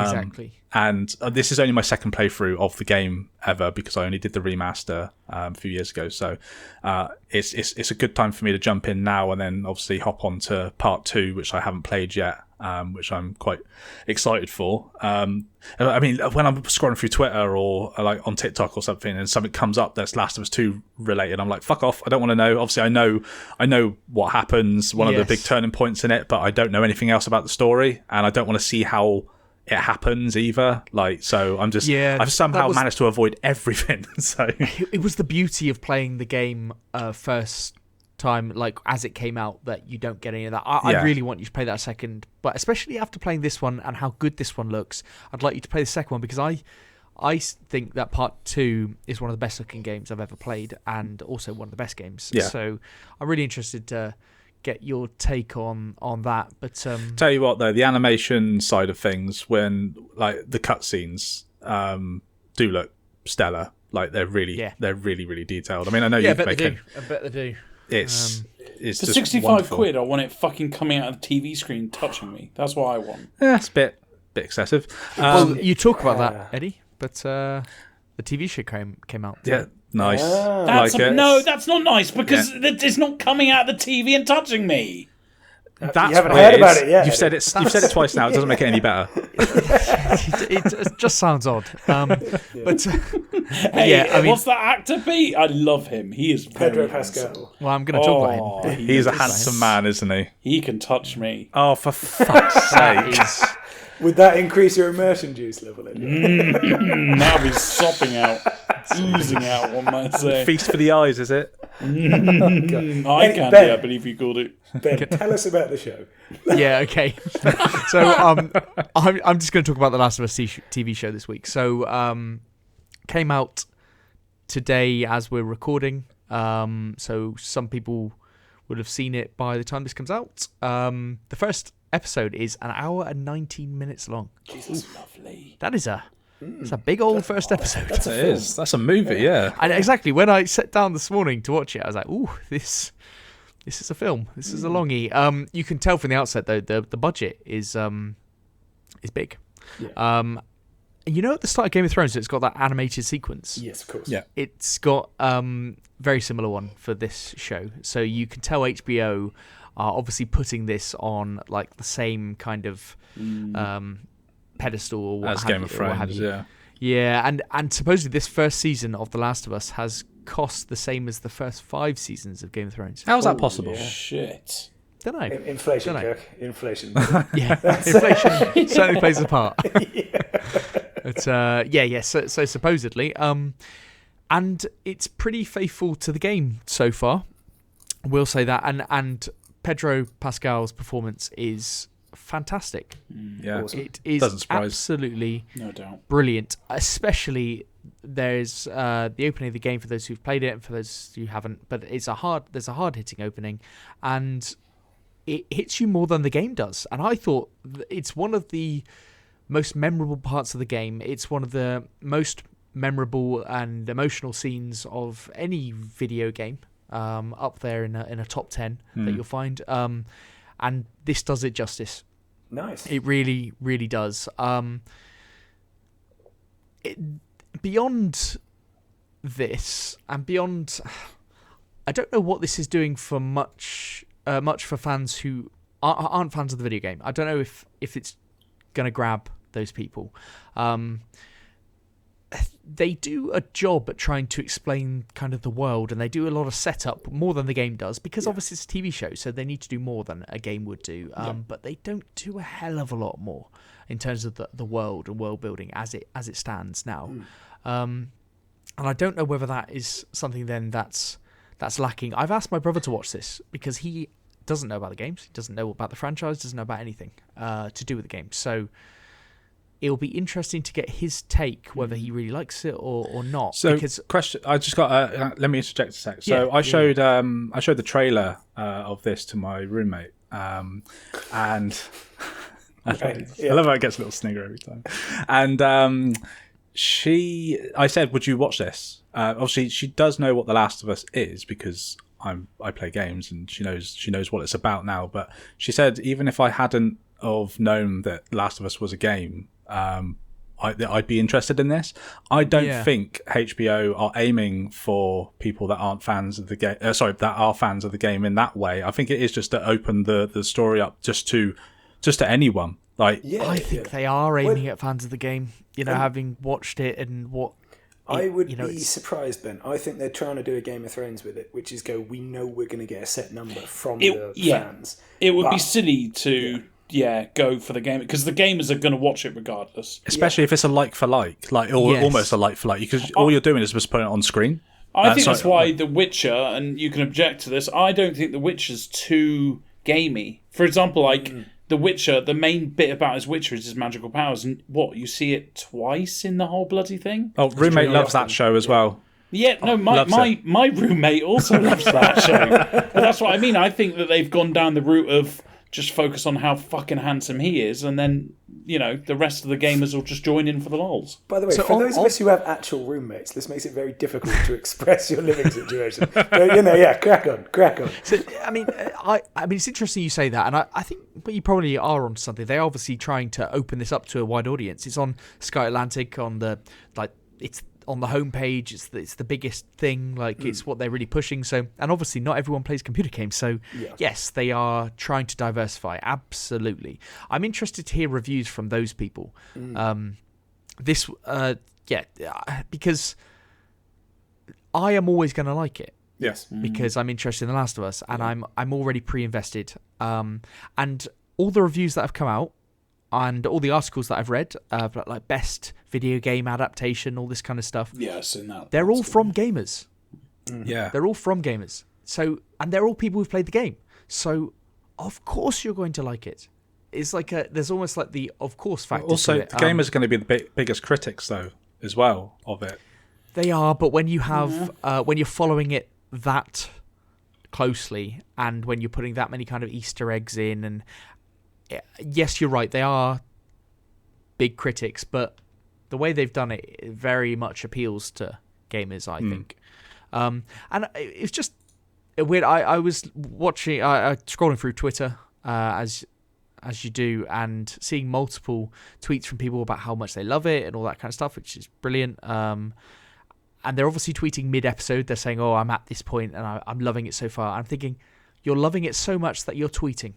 Exactly. And this is only my second playthrough of the game ever because I only did the remaster a few years ago. So it's a good time for me to jump in now and then obviously hop on to part 2, which I haven't played yet, which I'm quite excited for. I mean, when I'm scrolling through Twitter or like on TikTok or something and something comes up that's Last of Us 2 related, I'm like, fuck off. I don't want to know. Obviously, I know what happens, one of the big turning points in it, but I don't know anything else about the story and I don't want to see how it happens either. Like, so I'm just, I've somehow managed to avoid everything. So it was the beauty of playing the game first time, like as it came out, that you don't get any of that. I really want you to play that second, but especially after playing this one and how good this one looks, I'd like you to play the second one because I think that part 2 is one of the best looking games I've ever played and also one of the best games. Yeah. So I'm really interested to get your take on that. But tell you what though, the animation side of things, when like the cutscenes do look stellar. Like they're really detailed. I mean, I know I bet they do. It's for just 65 wonderful. quid. I want it fucking coming out of the TV screen, touching me. That's what I want. Yeah, it's a bit excessive. Well, you talk about that, Eddie, but the TV show came out. Yeah, nice. That's not nice because it's not coming out of the TV and touching me. That's you haven't what heard it about is. it yet. You've said it twice now. It doesn't make it any better. It just sounds odd. But hey, I mean, what's that actor be? I love him. He is Pedro very Pascal. handsome. Well, I'm going to talk about him. He's a handsome man, isn't he? He can touch me. Oh, for fuck's sake! Would that increase your immersion juice level? Now he's sopping out, oozing out. One might say. Feast for the eyes, is it? Eye candy, I believe you called it. Ben, tell us about the show. Yeah, okay. So I'm just going to talk about the Last of Us TV show this week. So came out today as we're recording. So some people would have seen it by the time this comes out. The first episode is an hour and 19 minutes long. Jesus, lovely. That is it's a big old first episode. It is. That's a movie, yeah. And exactly, when I sat down this morning to watch it, I was like, ooh, this is a film. This is a longie. You can tell from the outset, though, the budget is big. Yeah. You know, at the start of Game of Thrones, it's got that animated sequence. Yes, of course. Yeah. It's got very similar one for this show. So you can tell HBO are obviously putting this on like the same kind of pedestal or what as have Game you, of Thrones, yeah. Yeah, and supposedly this first season of The Last of Us has cost the same as the first 5 seasons of Game of Thrones. How is that possible? Yeah. Shit. Don't know. Inflation, Kirk. Inflation. Yeah, inflation certainly plays a part. But So supposedly, and it's pretty faithful to the game so far. We'll say that, and Pedro Pascal's performance is fantastic. Yeah, Awesome. It is absolutely no doubt brilliant. Especially there's the opening of the game for those who've played it and for those who haven't. But there's a hard hitting opening, and it hits you more than the game does. And I thought it's one of the most memorable parts of the game. It's one of the most memorable and emotional scenes of any video game. Up there in a top 10 that you'll find. And this does it justice. Nice. It really, really does. Beyond this, and beyond, I don't know what this is doing for much for fans who aren't fans of the video game. I don't know if it's going to grab those people. They do a job at trying to explain kind of the world, and they do a lot of setup more than the game does, because obviously it's a TV show, so they need to do more than a game would do. But they don't do a hell of a lot more in terms of the world and world building as it stands now. And I don't know whether that is something then that's that's lacking. I've asked my brother to watch this because he doesn't know about the games. He doesn't know about the franchise. Doesn't know about anything to do with the game. So it'll be interesting to get his take whether he really likes it or not. So, because question. I just got. Let me interject a sec. So, I showed the trailer of this to my roommate, and Right, I love how it gets a little snigger every time. And I said, "Would you watch this?" Obviously, she does know what The Last of Us is because I play games, and she knows what it's about now. But she said, even if I hadn't have known that Last of Us was a game, I'd be interested in this. I don't think HBO are aiming for people that aren't fans of the game. That are fans of the game in that way. I think it is just to open the story up just to anyone. Like, I think they are aiming at fans of the game. Having watched it and what. I would be surprised, Ben. I think they're trying to do a Game of Thrones with it, which is we know we're going to get a set number from the fans. It would be silly to go for the game because the gamers are going to watch it regardless. Especially if it's a like for like, almost a like for like, because all you're doing is just putting it on screen. I think that's why The Witcher, and you can object to this, I don't think The Witcher's too gamey. For example, The Witcher, the main bit about his Witcher is his magical powers, and you see it twice in the whole bloody thing? Oh, roommate loves that show as well. Yeah, no, my roommate also loves that show. But that's what I mean. I think that they've gone down the route of just focus on how fucking handsome he is, and then, the rest of the gamers will just join in for the lols. By the way, for those of us who have actual roommates, this makes it very difficult to express your living situation. But, crack on. So, I mean, it's interesting you say that, and I think you probably are onto something. They're obviously trying to open this up to a wide audience. It's on Sky Atlantic it's on the homepage. It's the biggest thing. It's what they're really pushing. So, and obviously not everyone plays computer games. So, yes, they are trying to diversify. Absolutely. I'm interested to hear reviews from those people. Because I am always going to like it. Yes. Because I'm interested in The Last of Us, and I'm already pre-invested. And all the reviews that have come out, and all the articles that I've read, like best video game adaptation, all this kind of stuff. Yeah, I've seen that. They're all from gamers. Yeah. They're all from gamers. So, and they're all people who've played the game. So, of course you're going to like it. It's there's almost like the of course factor also, to it. the gamers are going to be the biggest critics, though, as well, of it. They are, but when you have, when you're following it that closely, and when you're putting that many kind of Easter eggs in, and yes, you're right, they are big critics, but the way they've done it very much appeals to gamers, I think. And it's just weird. I was watching, scrolling through Twitter, as you do, and seeing multiple tweets from people about how much they love it and all that kind of stuff, which is brilliant. And they're obviously tweeting mid-episode. They're saying, I'm at this point and I'm loving it so far. I'm thinking, you're loving it so much that you're tweeting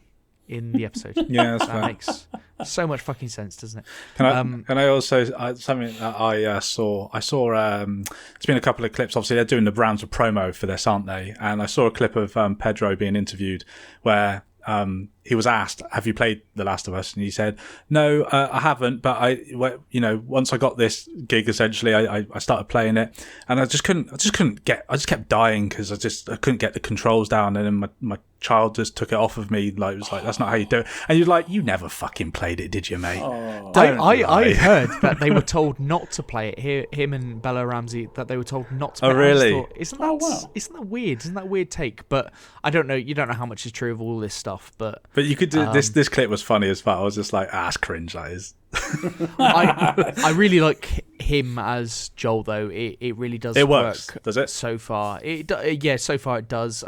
in the episode. Yeah, that makes so much fucking sense, doesn't it? Can I also something that I saw? There's been a couple of clips. Obviously, they're doing the rounds of promo for this, aren't they? And I saw a clip of Pedro being interviewed where he was asked, "Have you played The Last of Us?" And he said, "No, I haven't. But once I got this gig, essentially, I started playing it, and I just kept dying because I couldn't get the controls down, and then my child just took it off of me. Like, it was like, that's not how you do it. And you're like, you never fucking played it, did you, mate? I heard that they were told not to play it. Him and Bella Ramsey, that they were told not to play it. Oh, really? Thought, isn't that weird? Isn't that a weird take? But I don't know. You don't know how much is true of all this stuff. But you could do this clip was funny as fuck. I was just like, that's cringe, that is. I really like him as Joel, though. It really does it work. Works, does it? So far. So far it does.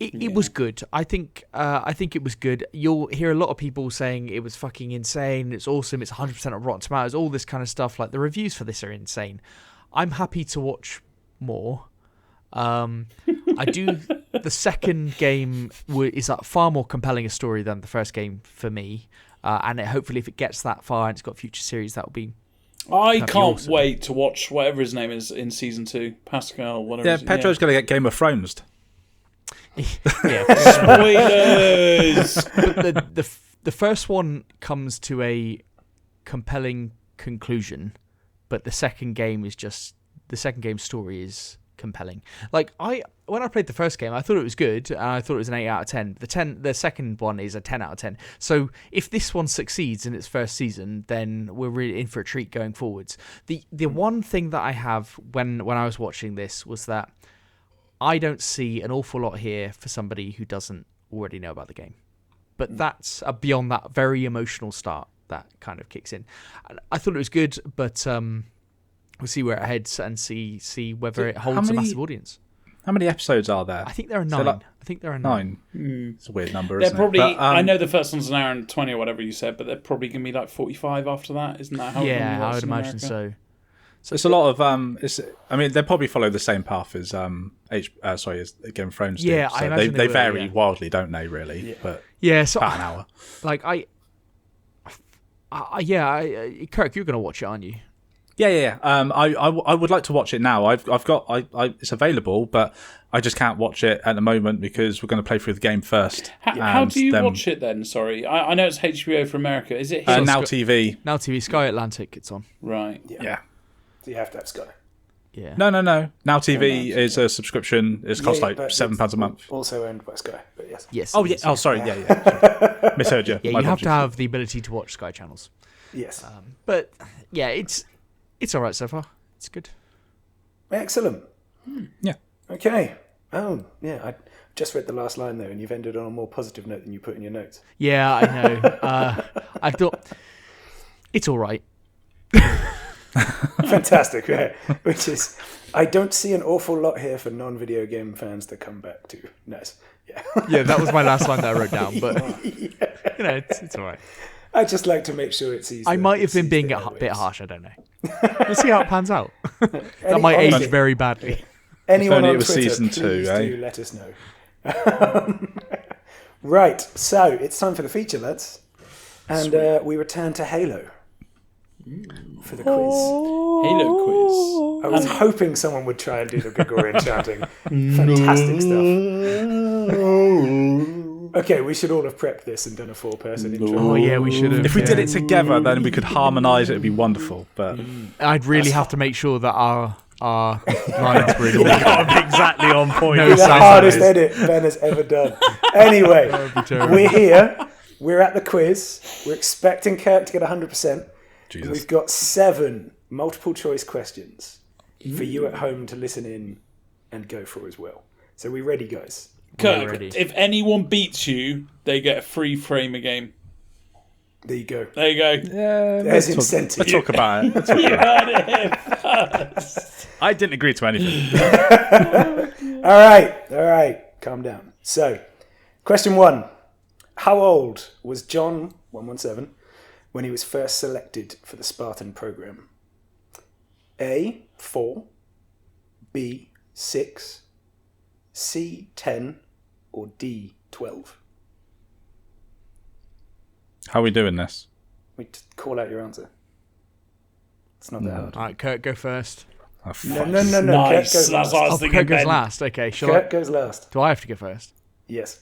It was good. I think it was good. You'll hear a lot of people saying it was fucking insane. It's awesome. It's 100% on Rotten Tomatoes. All this kind of stuff. Like, the reviews for this are insane. I'm happy to watch more. I do. The second game is far more compelling a story than the first game for me. And hopefully, if it gets that far and it's got future series, that will be. I can't wait to watch whatever his name is in season 2. Pascal, whatever. Yeah, Pedro's going to get Game of Thrones. Yeah, spoilers. But the first one comes to a compelling conclusion, but the second game story is compelling. Like when I played the first game, I thought it was good. I thought it was an 8 out of 10. The second one is a 10 out of 10. So if this one succeeds in its first season, then we're really in for a treat going forwards. The one thing that I have when I was watching this was that I don't see an awful lot here for somebody who doesn't already know about the game. But that's beyond that very emotional start that kind of kicks in. I thought it was good, but we'll see where it heads and see whether it holds a massive audience. How many episodes are there? I think there are 9. I think there are 9. It's a weird number, They're isn't probably. it? But, I know the first one's an hour and 20 or whatever you said, but they're probably going to be like 45 after that. Isn't that how? Yeah, I would in imagine America? so. it's a lot of. They probably follow the same path as as Game of Thrones. Yeah, do. I So imagine they they will, vary yeah. wildly, don't they? Really, but Yeah, so about an hour. like Kirk, you're going to watch it, aren't you? Yeah. I would like to watch it now. I've got it's available, but I just can't watch it at the moment because we're going to play through the game first. How do you watch it then? Sorry, I know it's HBO for America. Is it here? Now TV? Now TV, Sky Atlantic, it's on. Right. Yeah. So you have to have Sky. Yeah. No. Now TV is a subscription. It costs like but £7 it's a month. Also owned by Sky, but yes. Yes. Oh yeah. yes, Oh yes. sorry. Yeah. Misheard you. Yeah, My you have to apologies. have the ability to watch Sky channels. Yes. But yeah, it's all right so far. It's good. Excellent. Yeah. Okay. Oh, yeah. I just read the last line there, and you've ended on a more positive note than you put in your notes. Yeah, I know. I thought it's all right. Fantastic. Yeah. Which is, I don't see an awful lot here for non-video game fans to come back to. Nice. Yeah. Yeah, that was my last line that I wrote down. But it's all right. I just like to make sure it's easy. I might have been being a bit harsh. I don't know. We'll see how it pans out. That might honestly, age very badly. Anyone only on it was Twitter, season please 2, eh? do let us know. Right, so it's time for the feature, lads. And we return to Halo for the quiz. Halo quiz. I was hoping someone would try and do the Gregorian chanting. Fantastic stuff. Okay, we should all have prepped this and done a 4-person intro. Oh yeah, we should have. If we did it together, then we could harmonise it. It'd be wonderful. But I'd really have to make sure that our lines were in order. that would be exactly on point. No, The sounds hardest like edit Ben has ever done. Anyway, we're here. We're at the quiz. We're expecting Kirk to get 100%. Jesus. We've got 7 multiple choice questions for you at home to listen in and go for as well. So we ready, guys? Kirk, ready. if anyone beats you, they get a free frame a game. There you go. There you go. Yeah, There's incentive. Let's talk about it. You heard it first. I didn't agree to anything. All right. Calm down. So, question 1. How old was John 117 when he was first selected for the Spartan program? A, 4, B, 6, C, 10, or D, 12? How are we doing this? We call out your answer. It's not that hard. All right, Kirk, go first. Oh, No. Nice. Kirk goes That's last. what I was thinking. Kirk goes Ben. last. Okay, Kirk goes last. do I have to go first? Yes.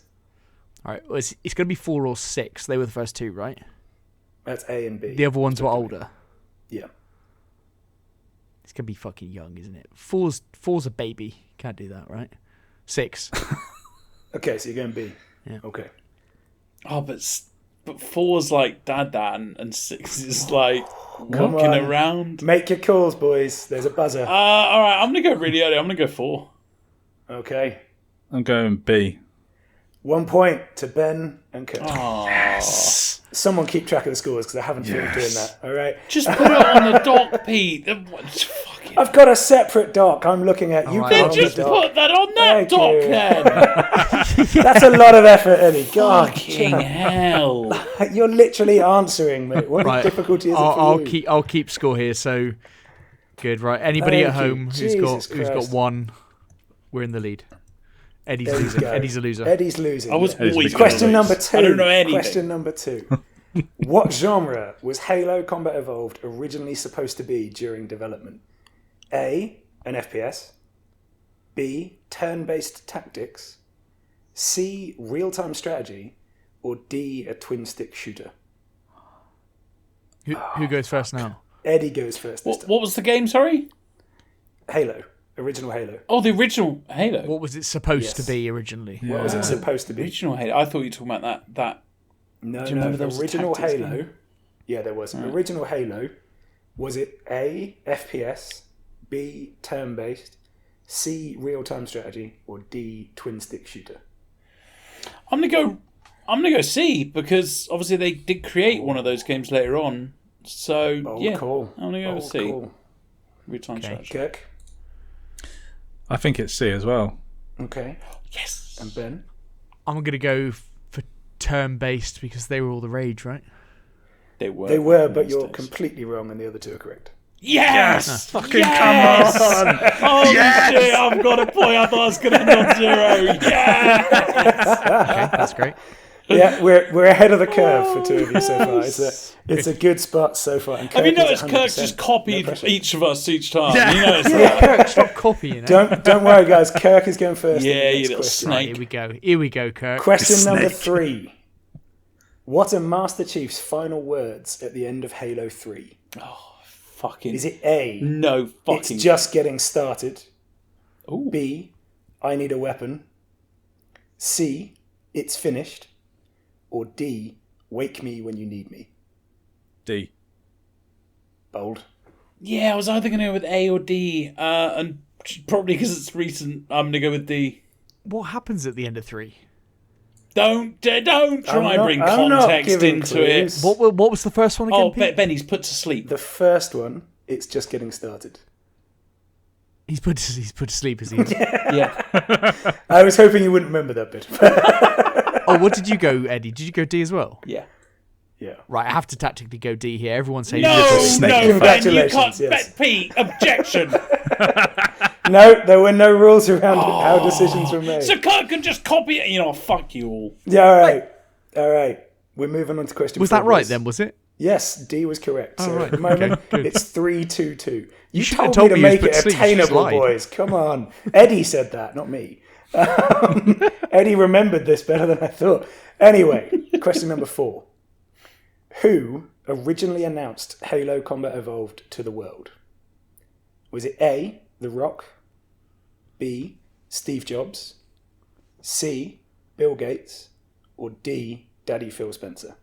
All right, well, it's going to be 4 or 6. They were the first 2, right? That's A and B. The other ones were older. Yeah. It's going to be fucking young, isn't it? 4's a baby. Can't do that, right? 6. Okay, so you're going B. Yeah. Okay. Oh, but 4's like dad, and 6 is like Come walking on. around. Make your calls, boys. There's a buzzer. All right, I'm gonna go really early. I'm gonna go 4. Okay. I'm going B. 1 point to Ben and Kirk. Oh, Someone keep track of the scores because I haven't feel doing that. All right. just put it on the dock, Pete. Fucking. I've got a separate doc. I'm looking at you. right, Then can't just the doc. put that on that Thank dock, you. then. That's a lot of effort, Eddie. God, Fucking hell. you're literally answering me. What Right. difficulty is it for you? I'll keep score here. So good, right? Anybody Thank at you. home who's Jesus got Christ. 1, we're in the lead. Eddie's There you losing. go. Eddie's a loser. Eddie's losing. I was yeah. always Question gonna number lose. 2. I don't know anything. Question number 2. What genre was Halo Combat Evolved originally supposed to be during development? A, an FPS. B, turn-based tactics. C, real-time strategy. Or D, a twin-stick shooter. Who goes first now? Eddie goes first this time. What was the game? Sorry. Halo. Original Halo. Oh, the original Halo. What was it supposed to be originally? What was it supposed to be? Original Halo. I thought you were talking about that. No, Do you remember there the was a original tactics Halo. game? Yeah, there was. Original Halo, was it A, FPS, B, turn-based, C, real-time strategy, or D, twin-stick shooter? I'm gonna go C because obviously they did create one of those games later on. So Bold call. I'm gonna go with C. Call. Real-time strategy. Kirk? I think it's C as well. Okay. Yes. And Ben? I'm going to go for turn-based because they were all the rage, right? They were. They were, but in you're those days. completely wrong and the other two are correct. Yes! Fucking Yes! come on! Holy shit, I've got a point. I thought I was going to end on 0. Yes! Okay, that's great. Yeah, we're ahead of the curve for two of you so far. It's a good spot so far. And Have you Kirk is noticed Kirk 100%. just copied No pressure. each of us each time? Yeah. You noticed that? Kirk, stop copying it. Don't worry, guys. Kirk is going first. in the Yeah, you next little question. Right, snake. here we go, Kirk. Question number Snake. 3. What are Master Chief's final words at the end of Halo 3? Fucking. Is it A, No fucking. it's just getting started? Ooh. B, I need a weapon? C, it's finished? Or D, wake me when you need me? D. Bold. Yeah, I was either going to go with A or D. And probably because it's recent, I'm going to go with D. What happens at the end of 3? Don't try and bring I'm not context giving into clues. it. What was the first one again, Oh, Pete? Benny's put to sleep. The first one, it's just getting started. He's put to sleep, is he? Yeah. I was hoping you wouldn't remember that bit. Oh, what did you go, Eddie? Did you go D as well? Yeah. Yeah. Right, I have to tactically go D here. Everyone's saying No, snake. Ben, you Congratulations, can't. yes. Pete, objection. No, there were no rules around how decisions were made. So Kirk can just copy it. You know, fuck you all. Yeah, all right. We're moving on to question Was 4. that right boys. then, was it? Yes, D was correct. So right, at the moment, okay, good. it's 3-2-2. You should have told me told to me you make was it put to sleep, you attainable, just lied. boys. Come on. Eddie said that, not me. Eddie remembered this better than I thought. Anyway, question number 4. Who originally announced Halo Combat Evolved to the world? Was it A, The Rock, B, Steve Jobs, C, Bill Gates, or D, Daddy Phil Spencer?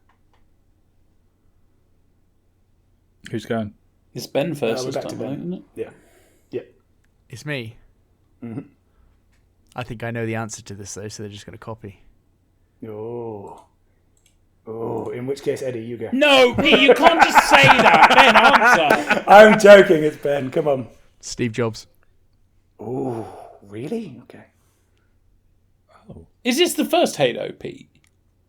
Who's going? It's Ben first we're this back to time, Ben. isn't it? Yeah. Yeah. It's me. Mm-hmm. I think I know the answer to this, though, so they're just going to copy. Oh, in which case, Eddie, you go. No, Pete, you can't just say that. Ben, answer. I'm joking, it's Ben. Come on. Steve Jobs. Oh, really? Okay. Is this the first Halo, Pete?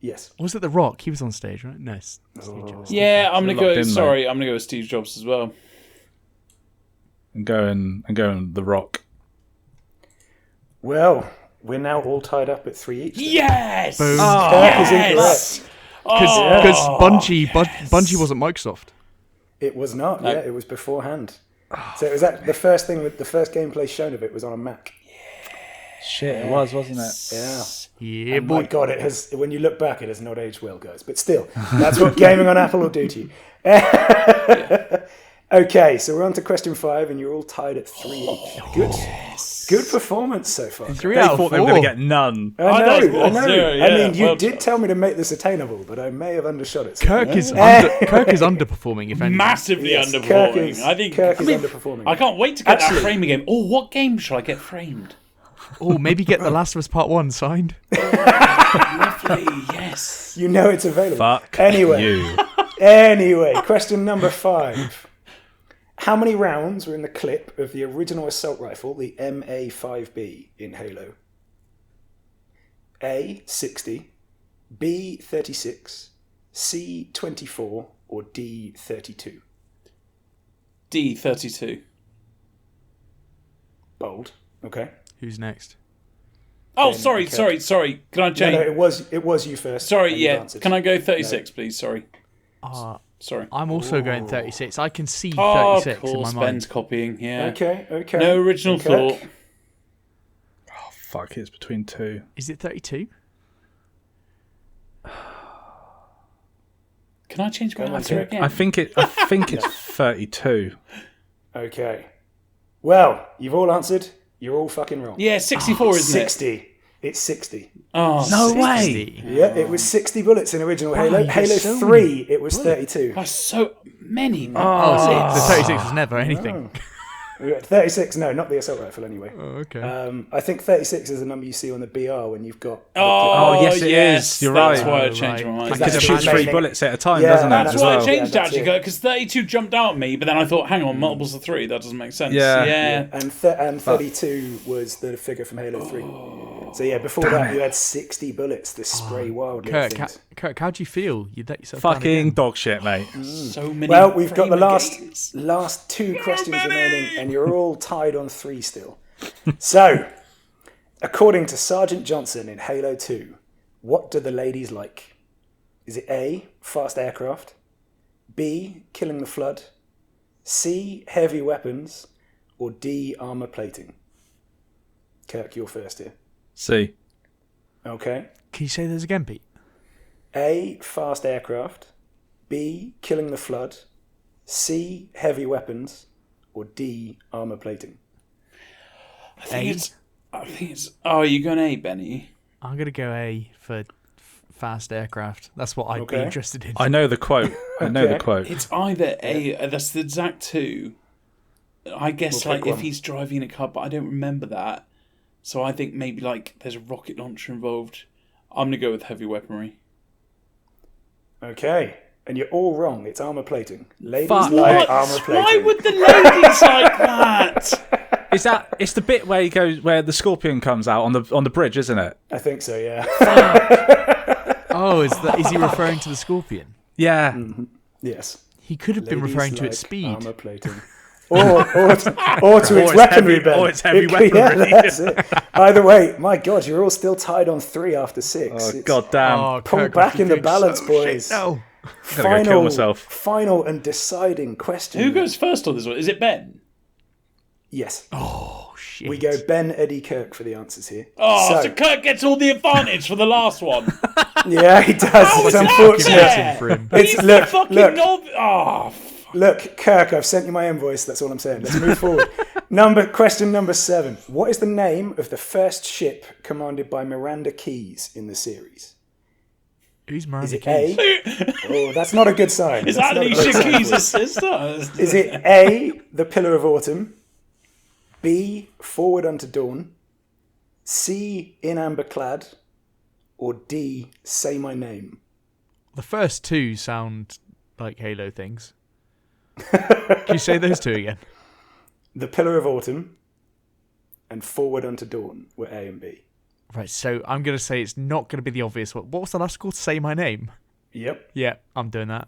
Yes. Was it The Rock? He was on stage, right? No, Steve Jobs. Yeah, I'm gonna locked go. in, Sorry, I'm gonna go with Steve Jobs as well. And going The Rock. Well, we're now all tied up at 3 each. then. Yes. Boom. Kirk is Yes. incorrect. Because Bungie, yes. Bungie wasn't Microsoft. It was not. Yeah, it was beforehand. So it was the first thing with the first gameplay shown of it was on a Mac. Shit, it was, wasn't it? Yeah. Yeah, And my God, it has. When you look back, it has not aged well, guys. But still, that's what gaming on Apple will do to you. Okay, so we're on to question 5, and you're all tied at 3 each. Good. Good performance so far. 3 They out of thought 4. they were going to get none. I thought know. it was 0, I yeah, mean, you well did done. tell me to make this attainable, but I may have undershot it. Kirk is underperforming, if anything. Massively Yes, underperforming. Kirk is, I think. Kirk I is mean, underperforming. I can't wait to get Actually- that frame again. Oh, what game shall I get framed? Oh, maybe get The Last of Us Part 1 signed. Lovely. Yes. You know it's available. Fuck Anyway. you. Anyway, question number 5. How many rounds were in the clip of the original assault rifle, the MA5B, in Halo? A, 60, B, 36, C, 24, or D, 32? D32. Bold. Okay. Who's next? Oh, Ben, sorry. Can I No, change? it was you first. Sorry, and you've yeah. answered. Can I go 36, please? Sorry. Sorry. I'm also going 36. I can see Oh, 36 of course, in my mind. Ben's copying. Yeah. Okay. No original Okay. thought. Oh, fuck, it's between 2. Is it 32? Can I change my on, answer Kirk. again? I think it's 32. Okay. Well, you've all answered. You're all fucking wrong. Yeah, 64, isn't 60. It's 60. Oh, No 60. way. Yeah, it was 60 bullets in original Halo. you get Halo so 3, it was 32. that's so many. Oh, see, the 36 was never anything. 36, no, not the assault rifle anyway. Oh, okay. I think 36 is the number you see on the BR when you've got... Oh, yes, it is. You're That's right. why I Oh, changed right. my mind. Because That's it shoots remaining. 3 bullets at a time, Yeah, doesn't it? That's as why well? I changed it, that's actually, it. because 32 jumped out at me, but then I thought, hang on, multiples of 3, that doesn't make sense. Yeah. And 32 was the figure from Halo 3. So yeah, before that you had 60 bullets, the spray wildly. Kirk, how do you feel? You let yourself down Fucking again? dog shit, mate. So many. Well, we've got the games. last 2 questions remaining, and you're all tied on 3 still. So, according to Sergeant Johnson in Halo 2, what do the ladies like? Is it A, fast aircraft, B, killing the flood, C, heavy weapons, or D, armor plating? Kirk, you're first here. See. Okay. Can you say those again, Pete? A, fast aircraft, B, killing the flood, C, heavy weapons, or D, armor plating? I think it's. Oh, are you going A, Benny? I'm going to go A for fast aircraft. That's what I'd be Okay. interested in. I know the quote. I know the Okay. quote. It's either A. That's the exact 2. I guess We'll like pick if one. he's driving a car, but I don't remember that. So I think maybe like there's a rocket launcher involved. I'm gonna go with heavy weaponry. Okay. And you're all wrong. It's armor plating. Ladies Fuck. like What? armor plating. Why would the ladies like that? Is that? It's the bit where he goes, where the scorpion comes out on the bridge, isn't it? I think so, yeah. Oh, is he referring to the Scorpion? Yeah. Yes. He could have been Ladies referring to like its speed. Armor plating. Or to its its weaponry, heavy- Ben. or its heavy Yeah, weaponry. that's it. Either way, my God, you're all still tied on 3 after 6. Oh, It's god damn. Oh, pull Kirk, back I'm in the doing balance, so boys. shit. No. I'm gonna go kill myself. Final and deciding question. Who goes first on this one? Is it Ben? Yes. Oh, shit. We go Ben, Eddie, Kirk for the answers here. Oh, so Kirk gets all the advantage for the last one. Yeah, he does. How It's is that unfortunate. fair? for him. It's, He's look, the fucking look. Look, Kirk, I've sent you my invoice. That's all I'm saying. Let's move forward. Question number 7. What is the name of the first ship commanded by Miranda Keyes in the series? Who's Is Miranda it Keyes? A? Oh, that's not a good sign. Is That's that not a Alicia good sign. Keys' sister? Is it A, the Pillar of Autumn, B, Forward Unto Dawn, C, In Amber Clad, or D, Say My Name? The first 2 sound like Halo things. Can you say those 2 again? The Pillar of Autumn and Forward Unto Dawn were A and B. Right, so I'm going to say it's not going to be the obvious one. What was the last called? Say My Name? Yep. Yeah, I'm doing that.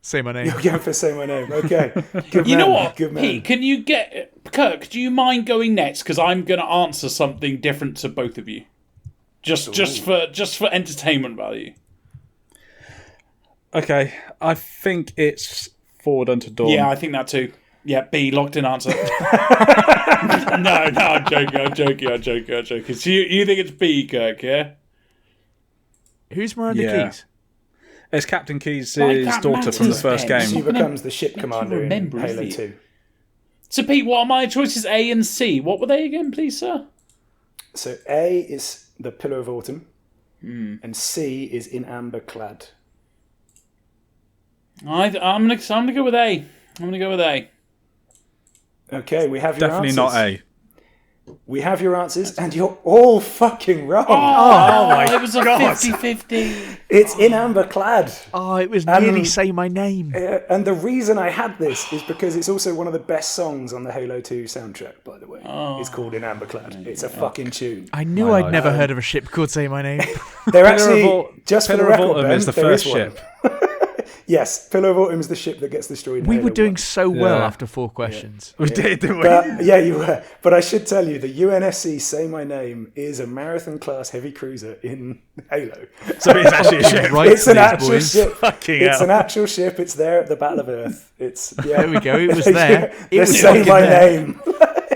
Say My Name. You're going for Say My Name. Okay. Good You man. know what, Good man. Pete? Can you get Kirk? Do you mind going next? Because I'm going to answer something different to both of you, just for entertainment value. Okay. I think it's Forward Unto Dawn. Yeah, I think that too. Yeah, B, locked in answer. no, I'm joking. So you think it's B, Kirk? Yeah. Who's Miranda Yeah. Keyes? It's Captain Keyes' Like that daughter from the matters, first Ben. She game. becomes the ship commander in remember, Halo isn't 2. So Pete, what are my choices? A and C. What were they again, please, sir? So A is the Pillar of Autumn, and C is In Amber Clad. I'm gonna go with A. I'm gonna go with A. Okay, we have your Definitely answers. not A. We have your answers, and you're all fucking wrong. Oh my it was a 50-50. It's In Amber Clad. Oh, it was nearly Say My Name. And the reason I had this is because it's also one of the best songs on the Halo 2 soundtrack, by the way. It's called In Amber Clad. It's a fucking tune. I knew My I'd life. never heard of a ship called Say My Name. They're Pillar actually, of Au- just for the Pillar of record, Autumn Ben, is the there first one. ship. Yes, Pillar of Autumn is the ship that gets destroyed in We Halo were doing 1. so well Yeah. after 4 questions. We did, didn't we? But, yeah, you were. But I should tell you, the UNSC Say My Name is a marathon class heavy cruiser in Halo. So it's actually a ship. Right It's for an these actual boys. ship. Fucking It's hell. an actual ship. It's there at the Battle of Earth. It's yeah. There we go. It was there. It The was Say fucking My there. Name.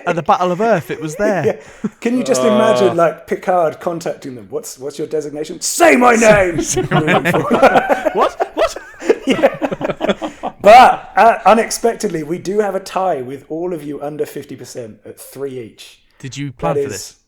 At the Battle of Earth, it was there. Yeah. Can you just imagine, like Picard contacting them? What's your designation? Say my name. What? What? But unexpectedly, we do have a tie with all of you under 50% at 3 each. Did you plan for this?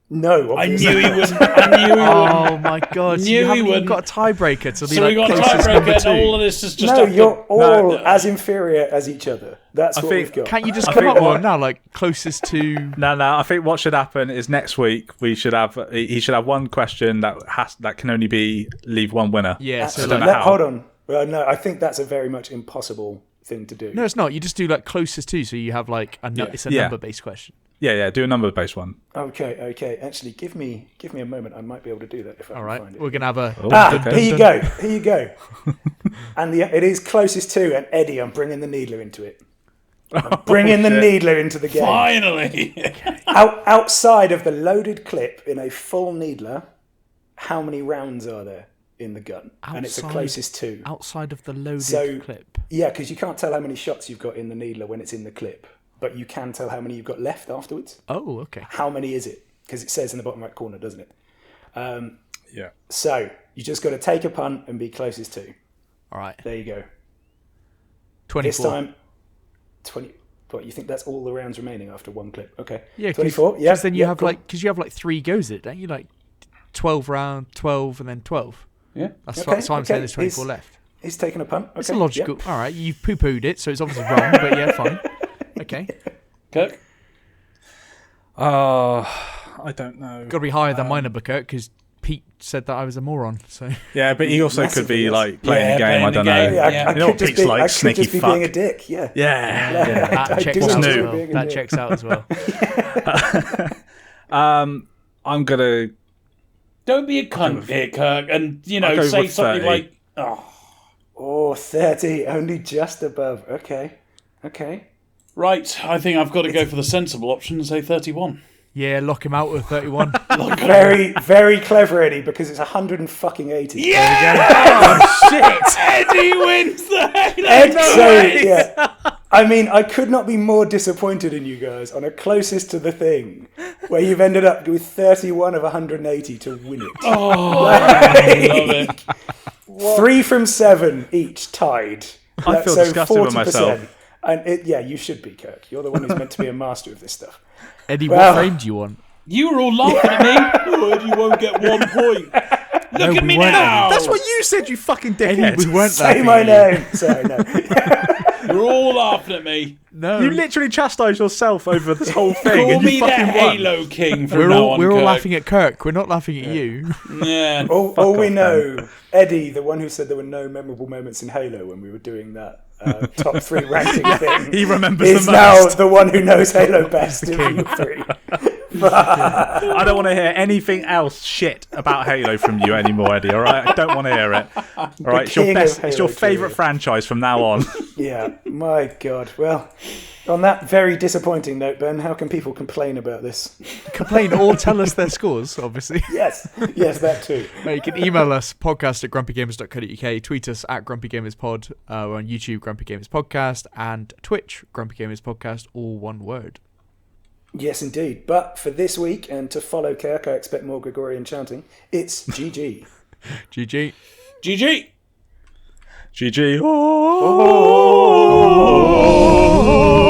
No, I obviously. knew he wouldn't. I knew he wouldn't. Oh my god! So Knew you he haven't even wouldn't. got a tiebreaker to be So we like got a closest number tiebreaker, and all two. of this is just No, up to- you're all as inferior as each other. That's what we've got. Can't you just come up with one now, like closest to? No. I think what should happen is next week he should have one question that can only leave one winner. Yeah. So I don't like, know how. Hold on. Well, no, I think that's a very much impossible thing to do. no, it's not. You just do like closest to, so you have like it's a Yeah. number-based question. Yeah. Do a number-based one. Okay. Actually, give me a moment. I might be able to do that if I All can right, find it. we're gonna have a. Here you go. And it is closest to, and Eddie, I'm bringing the Needler into it. I'm bringing the Needler into the game. Finally. Outside of the loaded clip in a full Needler, how many rounds are there in the gun? And it's the closest to. Outside of the loaded clip. Yeah, because you can't tell how many shots you've got in the Needler when it's in the clip, but you can tell how many you've got left afterwards. Oh, okay. How many is it? Because it says in the bottom right corner, doesn't it? Yeah. So you just got to take a punt and be closest to. All right. There you go. 24. This time, 20. What, you think that's all the rounds remaining after one clip? Okay. Yeah, 24. Yeah. Because then you have cool. because you have like 3 goes at it, don't you? Like 12 round, 12, and then 12. Yeah. That's what I'm saying. There's 24 left. He's taking a punt. Okay. It's a logical. All right, you poo-pooed it, so it's obviously wrong. But yeah, fine. Okay. Kirk? I don't know. Got to be higher than my number, Kurt, because Pete said that I was a moron. So Yeah, but he also could be Massively, like playing a game. playing I the don't game. know. Yeah, I You know what could Pete's like, I could sneaky just be fuck. being a dick. Yeah. Yeah. that I checks do out. new. As well. That checks out as well. I'm gonna. Don't be a cunt here, Kirk, and, I'll go say with something 30. like, oh. Oh, 30. Only just above. Okay. Right, I think I've got to go for the sensible option and say 31. Yeah, lock him out with 31. Very, very clever, Eddie, because it's 180. Yeah! Oh, shit! Eddie wins the Halo. Yeah. I mean, I could not be more disappointed in you guys on a closest to the thing, where you've ended up with 31 of 180 to win it. Oh, I love it. 3 from 7 each tied. I feel disgusted with myself. And you should be, Kirk. You're the one who's meant to be a master of this stuff. Eddie, Well- what frame do you want? You were all laughing at me. Oh, Eddie won't get 1 point. Look at me weren't, now. That's what you said, you fucking dickhead. We weren't Say laughing my at you. name. Sorry, no. You're all laughing at me. No, You literally chastised yourself over this whole thing. Call and you me the fucking won. Halo King from we're now all on, we're all Kirk. laughing at Kirk. We're not laughing at you. Yeah. All we off, know, Eddie, the one who said there were no memorable moments in Halo when we were doing that top 3 ranking thing, He remembers is the now most. the one who knows Halo best of you 3. I don't want to hear anything else shit about Halo from you anymore, Eddie. All right, I don't want to hear it. All right, it's your king of best. It's your Halo favourite trivia. franchise from now on. Yeah, my God. Well, on that very disappointing note, Ben, how can people complain about this? Complain or tell us their scores, obviously. Yes, that too. You can email us, podcast@grumpygamers.co.uk, tweet us at grumpygamerspod, we're on YouTube, Grumpy Gamers Podcast, and Twitch, Grumpy Gamers Podcast, all one word. Yes, indeed. But for this week, and to follow Kirk, I expect more Gregorian chanting, it's GG. GG. GG. GG. Oh.